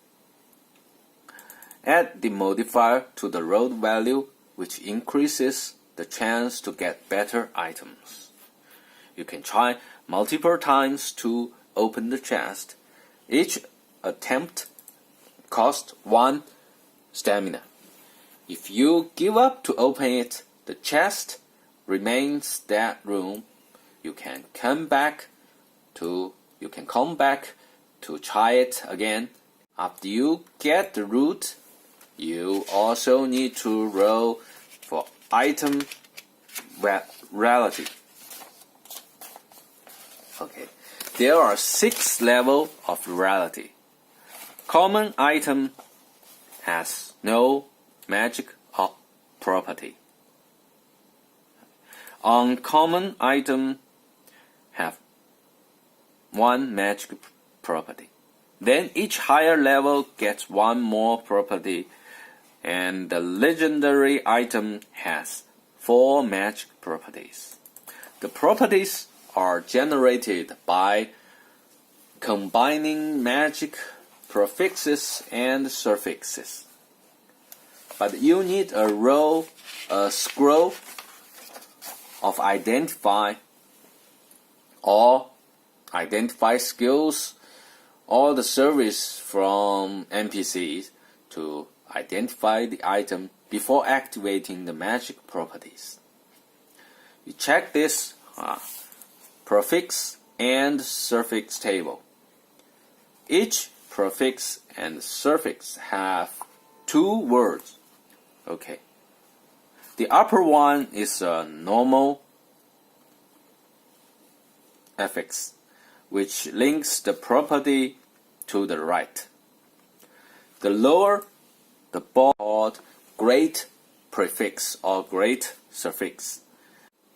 Add the modifier to the rolled value, which increases the chance to get better items. You can try multiple times to open the chest. Each attempt costs 1 stamina. If you give up to open it, the chest remains that room. You can come back to try it again. After you get the loot, you also need to roll for item rarity. Okay, there are 6 levels of rarity. Common item has no magic property. Uncommon item have 1 magic property. Then each higher level gets 1 more property, and the legendary item has 4 magic properties. The properties are generated by combining magic prefixes and suffixes. But you need a scroll of identify skills or the service from NPCs to identify the item before activating the magic properties. You check this prefix and suffix table. Each prefix and suffix have 2 words. Okay. The upper one is a normal affix, which links the property to the right. The lower, the called great prefix or great suffix.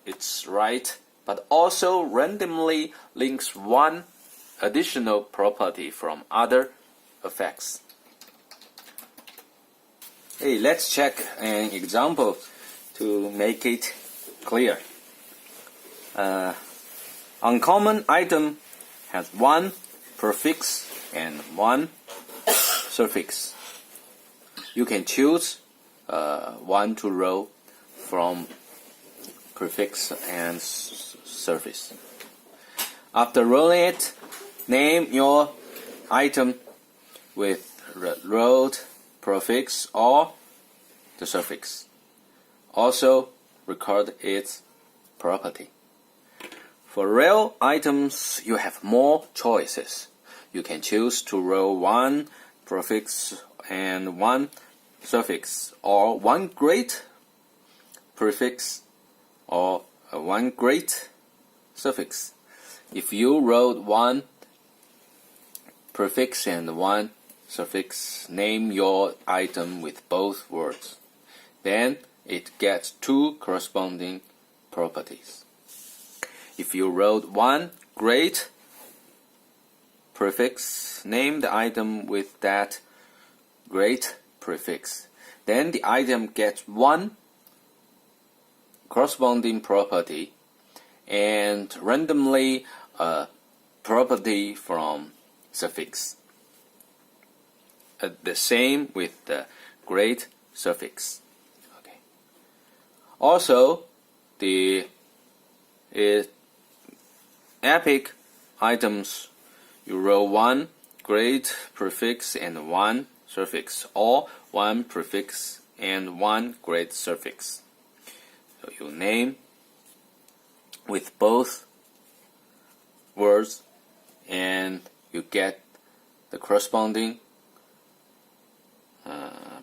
It's right, but also randomly links 1 additional property from other affix. Hey, let's check an example to make it clear. Uncommon item has 1 prefix and 1 suffix. You can choose 1 to roll from prefix and suffix. After rolling it, Name your item with the road prefix or the suffix. Also, record its property. For real items, you have more choices. You can choose to row one prefix and one suffix, or one great prefix or one great suffix. If you wrote one prefix and one suffix, name your item with both words. Then it gets two corresponding properties. If you wrote one great prefix, name the item with that great prefix. Then the item gets one corresponding property and randomly a property from suffix. The same with the great suffix. Okay. Also, the epic items, you row one great prefix and one suffix, or one prefix and one great suffix. So you name with both words and you get the corresponding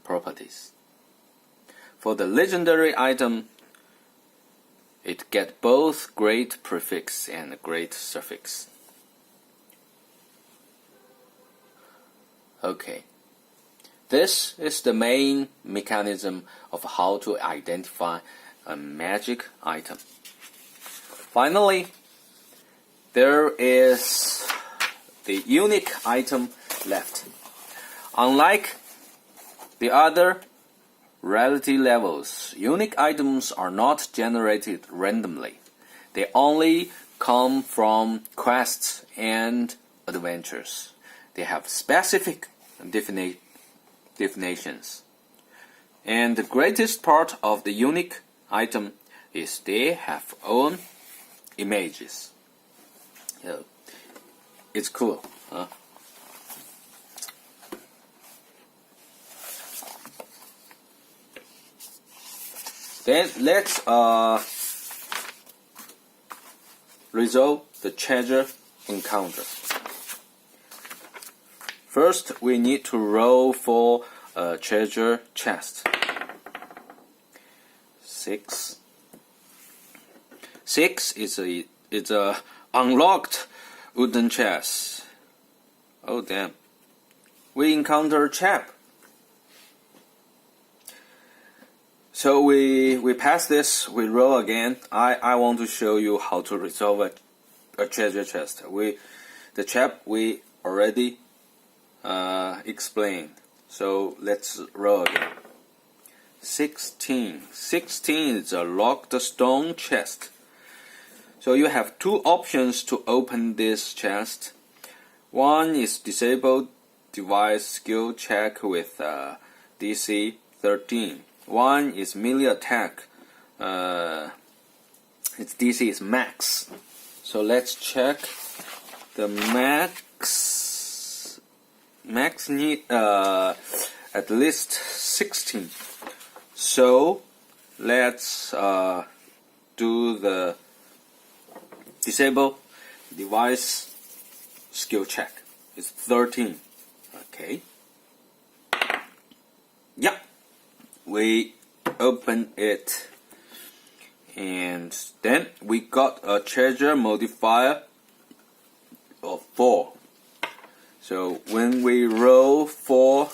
properties. For the legendary item, it gets both great prefix and great suffix. Okay. This is the main mechanism of how to identify a magic item. Finally, there is the unique item left. Unlike the other rarity levels, unique items are not generated randomly. They only come from quests and adventures. They have specific definitions. And the greatest part of the unique item is they have own images. It's cool, huh? Then let's resolve the treasure encounter. First, we need to roll for a treasure chest. 6. 6 is a unlocked wooden chest. Oh damn! We encounter a trap. So we pass this, we roll again. I want to show you how to resolve a treasure chest. The trap we already explained. So let's roll again. 16. 16 is a locked stone chest. So you have two options to open this chest. One is disabled device skill check with DC 13. One is melee attack. Its DC is max. So let's check the max. Max need at least 16. So let's do the disable device skill check. It's 13. Okay. Yeah. We open it. And then we got a treasure modifier of 4. So when we roll for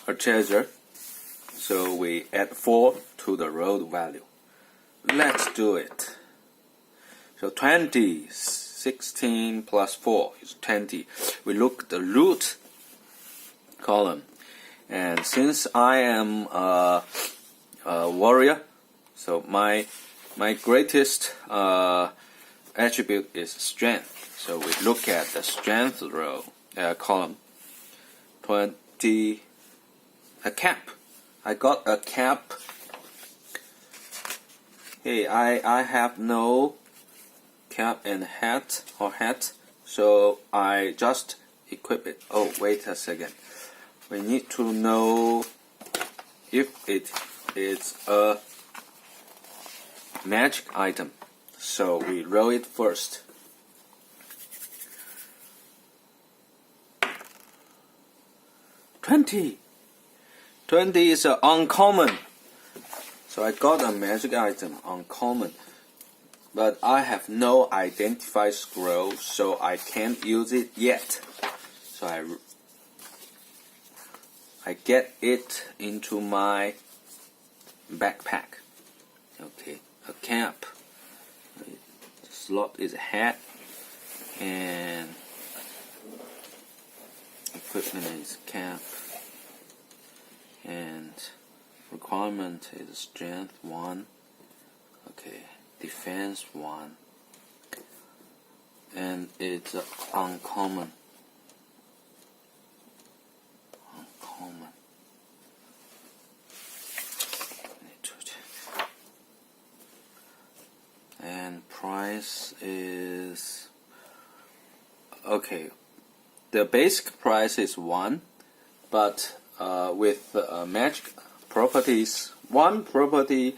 a treasure, so we add 4 to the rolled value. Let's do it. So 20, 16 plus 4 is 20. We look at the loot column. And since I am a warrior, so my greatest attribute is strength. So we look at the strength row column. 20. A cap. I got a cap. Hey, I have no cap and hat or hat, so I just equip it. Oh, wait a second. We need to know if it is a magic item, so we roll it first. $20 is uncommon, so I got a magic item, uncommon, but I have no identify scroll, so I can't use it yet. So I get it into my backpack. Okay, a cap. The slot is a hat, and equipment is cap, and requirement is strength 1. Okay, defense 1, and it's uncommon. And price is okay. The basic price is 1, but with magic properties, 1 property,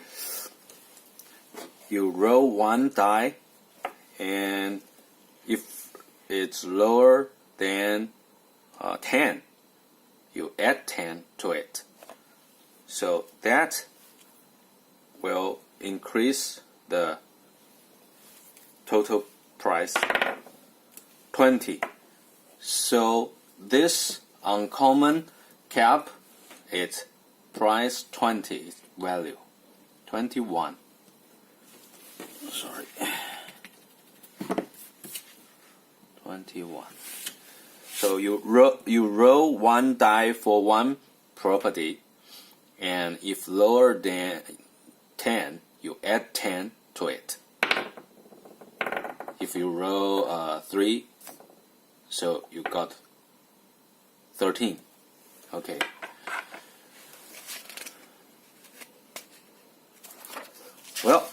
you roll 1 die, and if it's lower than 10, you add 10 to it. So that will increase the total price 20. So this uncommon cap, its price 20, value 21. Sorry, 21. So you roll 1 die for 1 property, and if lower than 10, you add 10 to it. If you roll 3, so you got 13. Okay. Well,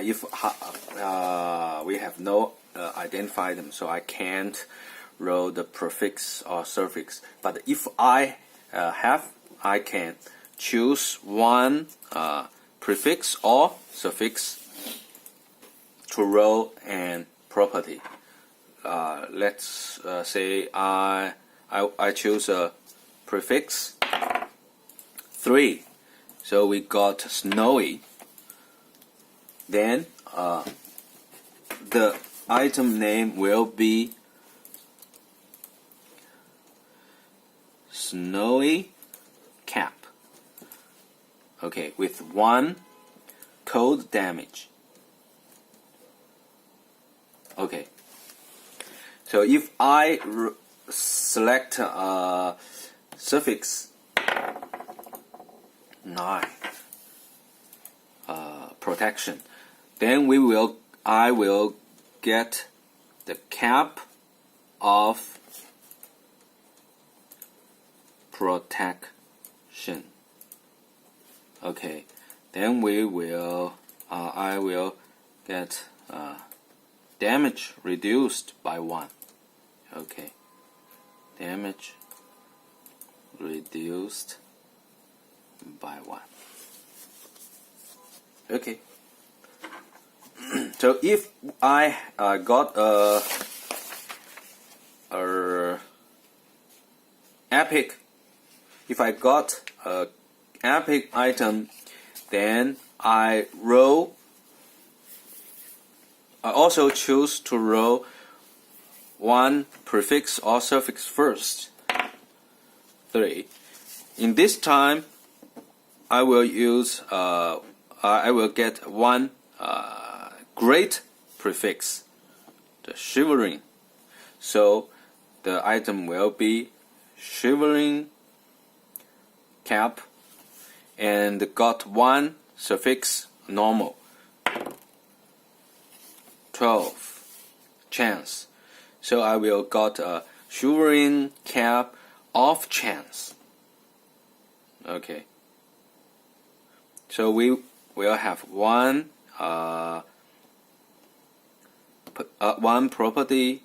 if we have no identify them, so I can't roll the prefix or suffix. But if I have, I can choose 1 prefix or suffix to roll an property. Let's say I choose a prefix 3, so we got snowy. Then the item name will be snowy cap. Okay, with 1 cold damage. Okay, so if I select suffix 9, protection, then I will get the cap of protection. Okay, then I will get damage reduced by 1. Okay, damage reduced by 1. Okay. So if I got a epic, if I got a epic item, then I also choose to roll 1 prefix or suffix first. 3. In this time, I will use I will get 1 great prefix, the shivering. So the item will be shivering cap, and got 1 suffix normal. 12 chance. So I will got a shivering cap of chance. Okay. So we will have 1 one property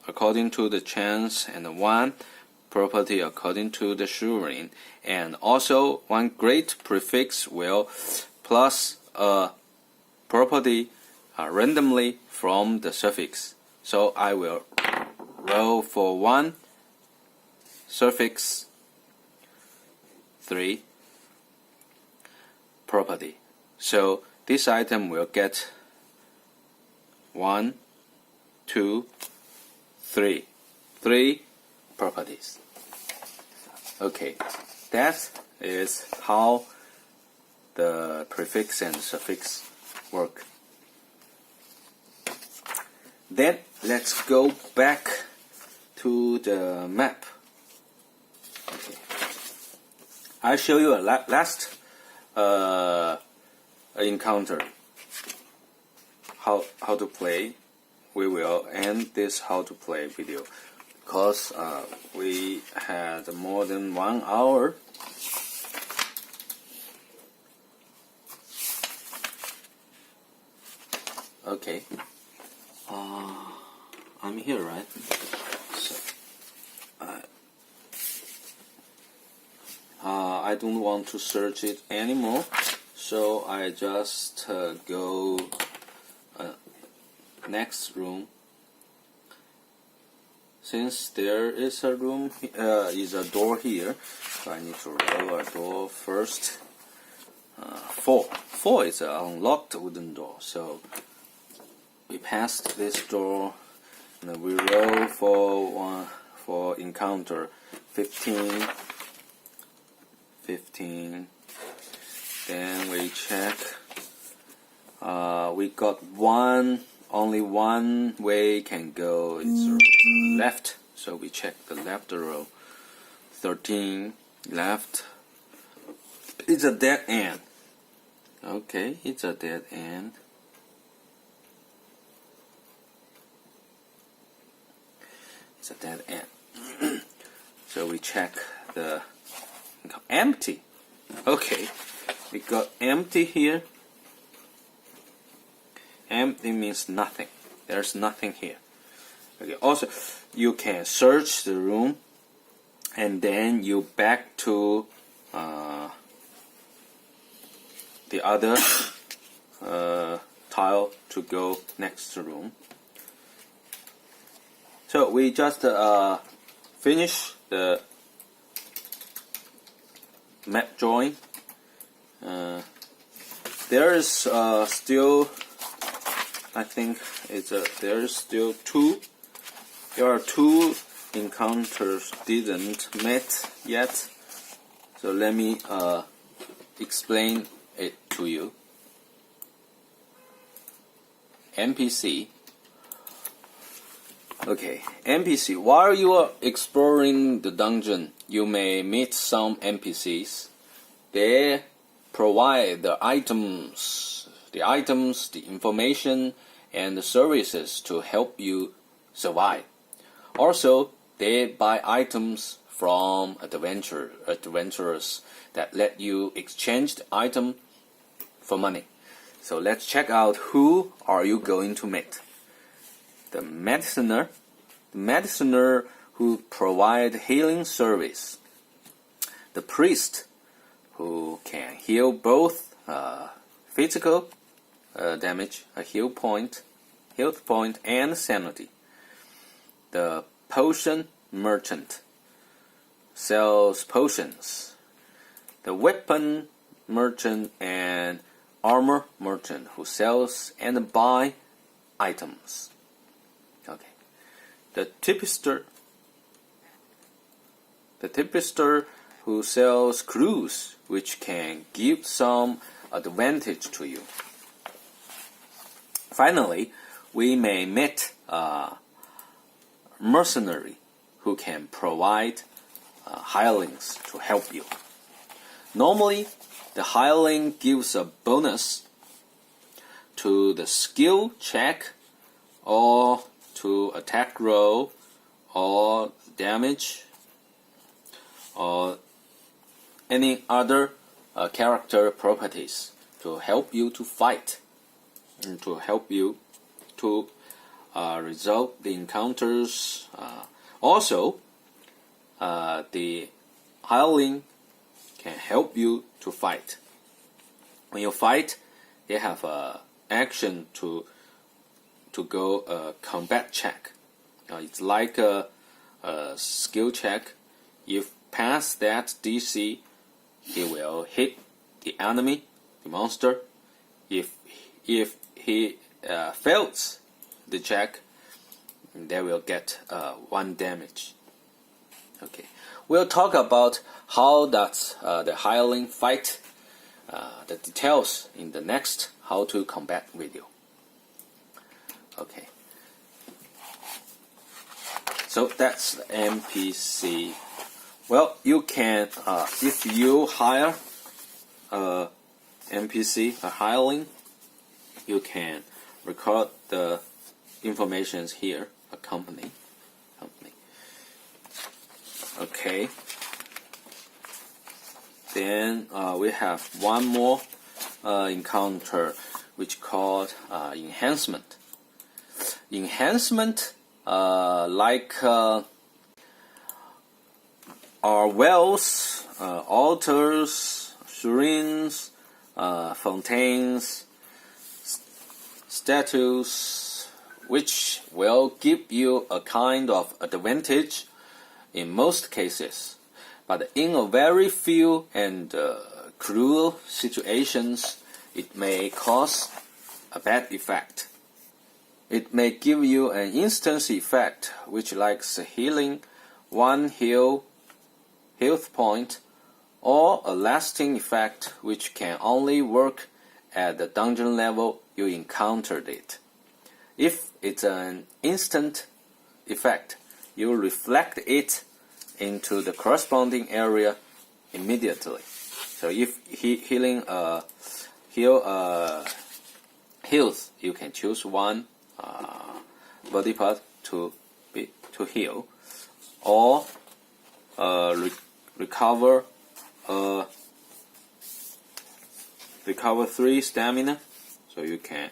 according to the chance, and one property according to the Shurin, and also one great prefix will plus a property randomly from the suffix. So I will roll for one suffix 3 property. So this item will get 1, 2, 3 properties. Okay, that is how the prefix and suffix work. Then let's go back to the map. Okay. I'll show you a last encounter. How to play. We will end this how to play video because we had more than 1 hour. Okay. I'm here, right? So, I don't want to search it anymore, so I just go next room. Since there is a room, is a door here, so I need to roll a door first. 4 is an unlocked wooden door, so we passed this door, and we roll for encounter 15. Then we check. We got only one way can go. It's left, so we check the left row. 13 left. It's a dead end. Okay, it's a dead end. It's a dead end. So we check the empty. Okay, we got empty here. Empty means nothing. There's nothing here. Okay. Also, you can search the room, and then you back to the other tile to go next room. So we just finish the map drawing. There is still, I think there is still there are 2 encounters didn't met yet. So let me explain it to you. NPC. Okay, NPC. While you are exploring the dungeon, you may meet some NPCs. They provide the items, the information, and the services to help you survive. Also, they buy items from adventurers that let you exchange the item for money. So let's check out who are you going to meet. The mediciner who provide healing service. The priest who can heal both physical damage, a health point, and sanity. The potion merchant sells potions. The weapon merchant and armor merchant who sells and buy items. Okay. The tipster who sells clues, which can give some advantage to you. Finally, we may meet a mercenary who can provide hirelings to help you. Normally, the hireling gives a bonus to the skill check or to attack roll or damage or any other character properties to help you to fight and to help you to resolve the encounters. Also, the hireling can help you to fight. When you fight, they have action to go a combat check. It's like a skill check. If pass that DC, he will hit the enemy, the monster. If he fails the check, they will get 1 damage. Okay, we'll talk about how does the hireling fight, the details in the next how to combat video. Okay, so that's the NPC. Well, you can if you hire a NPC, a hireling, you can record the informations here, a company. Okay. Then we have one more encounter, which called enhancement. Enhancement, like are wells, altars, shrines, fountains, statues, which will give you a kind of advantage in most cases, but in a very few and cruel situations, it may cause a bad effect. It may give you an instant effect, which likes healing 1 health point, or a lasting effect which can only work at the dungeon level you encountered it. If it's an instant effect, you reflect it into the corresponding area immediately. So if healing heals, you can choose one body part to heal, or recover 3 stamina. So you can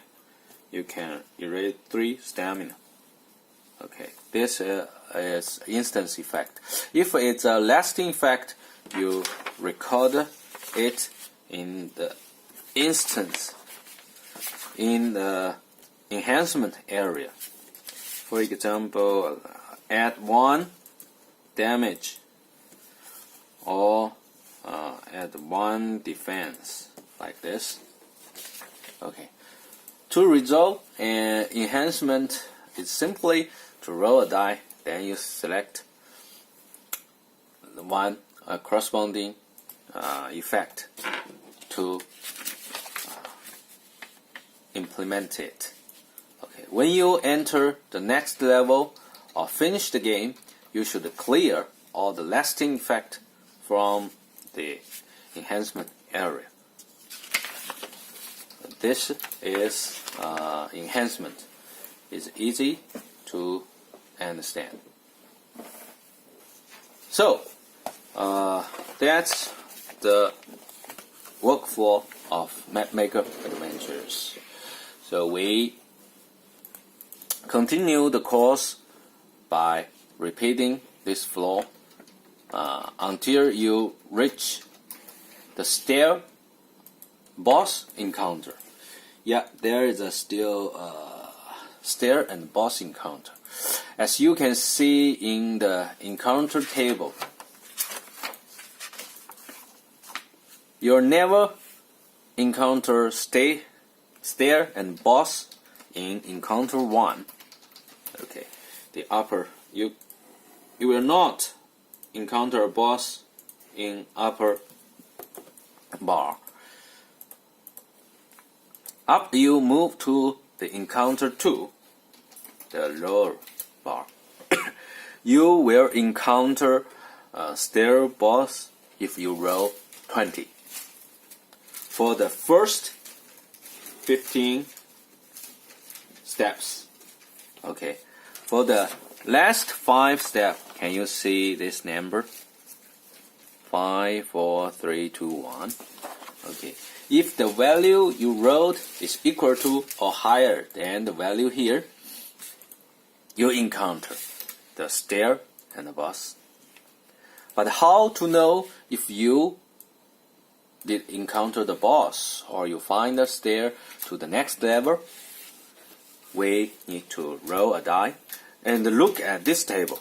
erase 3 stamina. Okay, this is instant effect. If it's a lasting effect, you record it in the instance in the enhancement area. For example, add 1 damage or add 1 defense, like this. Okay. To resolve an enhancement, it's simply to roll a die, then you select the one corresponding effect to implement it. Okay. When you enter the next level or finish the game, you should clear all the lasting effect from the enhancement area. This is enhancement. It's easy to understand. So that's the workflow of Mapmaker Adventures. So we continue the course by repeating this flow until you reach the stair boss encounter. Yeah, there is a still stair and boss encounter. As you can see in the encounter table, you'll never encounter stair and boss in encounter 1. Okay, the upper you will not encounter a boss in upper bar. Up you move to the encounter 2, the lower bar. You will encounter a stair boss if you roll 20. For the first 15 steps. Okay. For the last 5 steps, can you see this number? 5, 4, 3, 2, 1. Okay. if the value you wrote is equal to or higher than the value here, you encounter the stair and the boss. But how to know if you did encounter the boss or you find the stair to the next level? We need to roll a die and look at this table.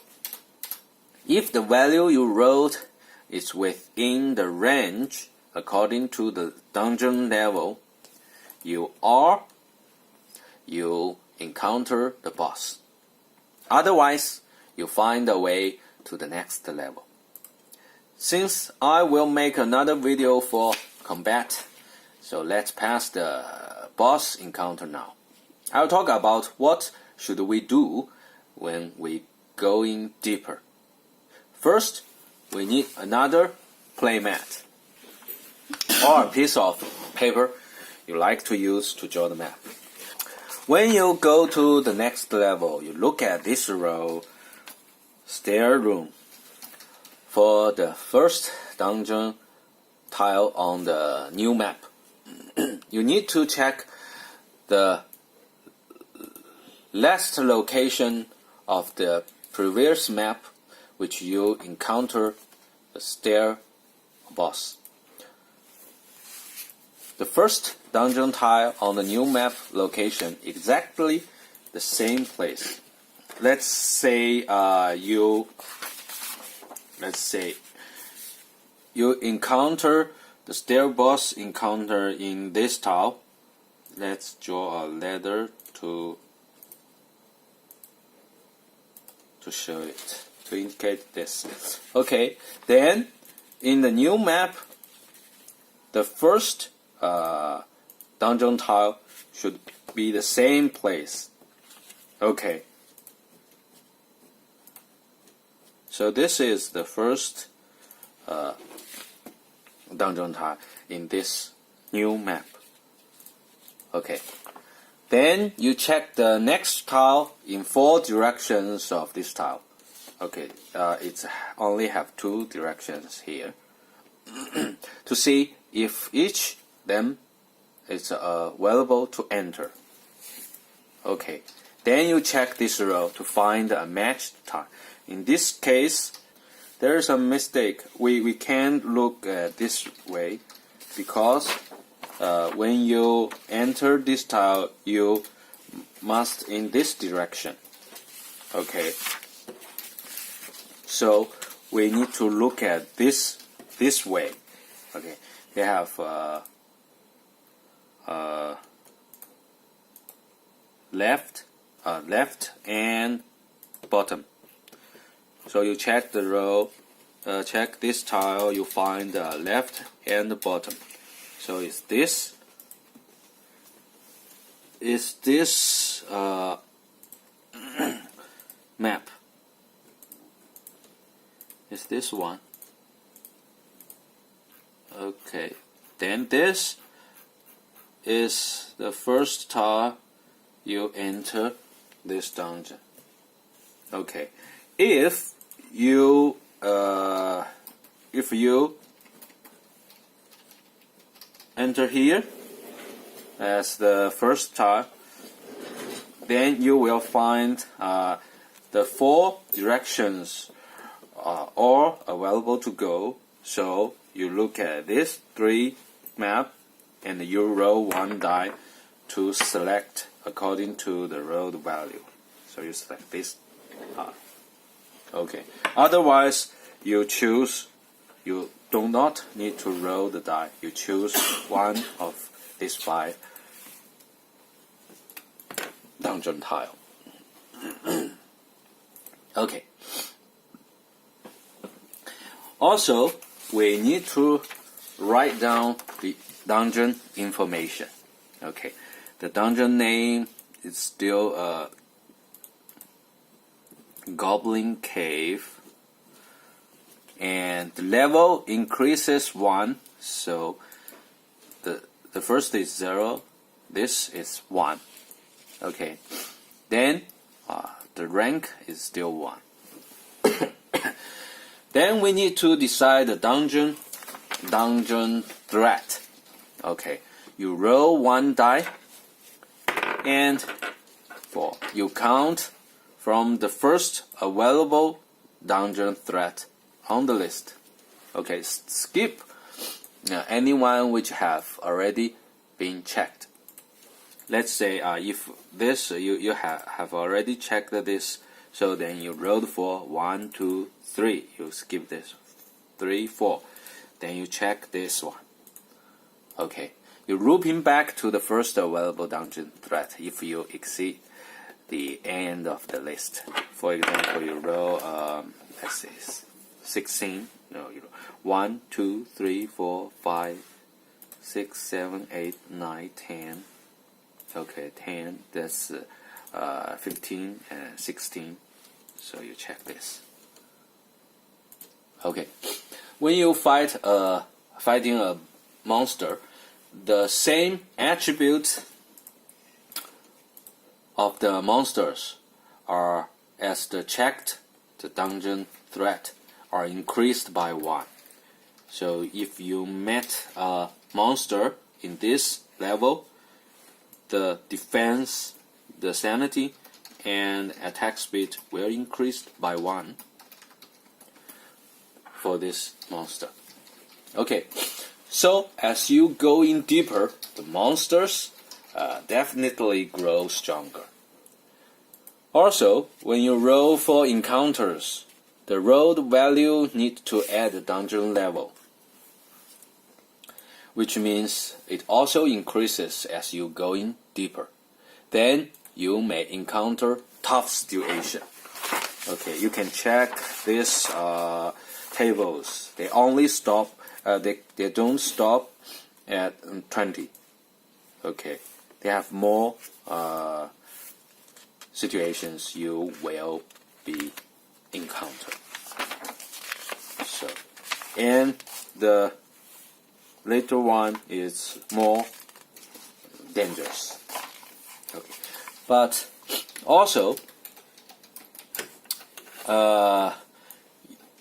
If the value you wrote is within the range according to the dungeon level, you encounter the boss. Otherwise, you find a way to the next level. Since I will make another video for combat, so let's pass the boss encounter now. I'll talk about what should we do when we go in deeper. First, we need another playmat or a piece of paper you like to use to draw the map. When you go to the next level, you look at this row, stair room. For the first dungeon tile on the new map, you need to check the last location of the previous map which you encounter the stair boss. The first dungeon tile on the new map location exactly the same place. Let's say you encounter the stair boss encounter in this tile. Let's draw a ladder to show it, to indicate this. Okay, then in the new map, the first dungeon tile should be the same place. Okay, so this is the first dungeon tile in this new map. Okay, then you check the next tile in 4 directions of this tile. Okay, it's only have 2 directions here to see if each them is available to enter. Okay, then you check this row to find a matched tile. In this case, there is a mistake. We can't look this way because when you enter this tile, you must in this direction. Okay, so we need to look at this way. Okay, they have left and bottom. So you check the row, check this tile, you find the left and the bottom. So is this map? Is this one? Okay, then this is the first tile you enter this dungeon. Okay, if you enter here as the first tile, then you will find the 4 directions are available to go. So you look at this 3 map and you roll 1 die to select according to the rolled value. So you select this tile. Okay. Otherwise, you do not need to roll the die. You choose one of these 5 dungeon tile. Okay. Also, we need to write down the dungeon information. Okay. The dungeon name is still Goblin Cave, and the level increases 1, so the first is 0, this is 1. Okay, then the rank is still 1. Then we need to decide the dungeon threat. Okay, you roll one die, and you count from the first available dungeon threat on the list. Okay, skip anyone which have already been checked. Let's say if this you have already checked this, so then you rolled for 1, 2, 3. You skip this 3, 4. Then you check this one. Okay, you looping back to the first available dungeon threat if you exceed the end of the list. For example, you roll let's say 16. No, you roll 1, 2, 3, 4, 5, 6, 7, 8, 9, 10. Okay, 10. That's 15 and 16. So you check this. Okay, when you fighting a monster, the same attributes of the monsters are as the checked the dungeon threat are increased by 1. So if you met a monster in this level, the defense, the sanity, and attack speed will increase by 1 for this monster. Okay, so as you go in deeper, the monsters definitely grow stronger. Also, when you roll for encounters, the rolled value need to add a dungeon level, which means it also increases as you go in deeper. Then you may encounter tough situation. Okay, you can check these tables. They only stop. They don't stop at 20. Okay, they have more situations you will be encountered. So, and the later one is more dangerous. Okay, but also,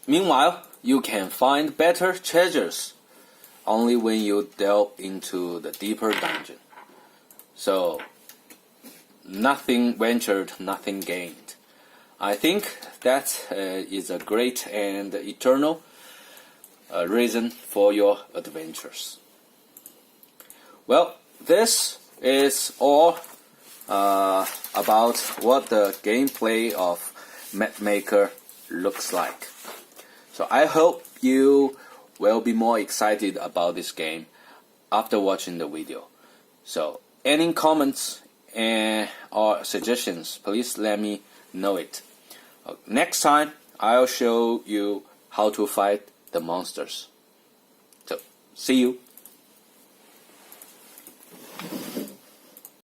meanwhile, you can find better treasures only when you delve into the deeper dungeon. So, nothing ventured, nothing gained. I think that is a great and eternal reason for your adventures. Well, this is all about what the gameplay of Mapmaker looks like. So I hope you will be more excited about this game after watching the video. So any comments or suggestions, please let me know it. Next time I'll show you how to fight the monsters. So see you.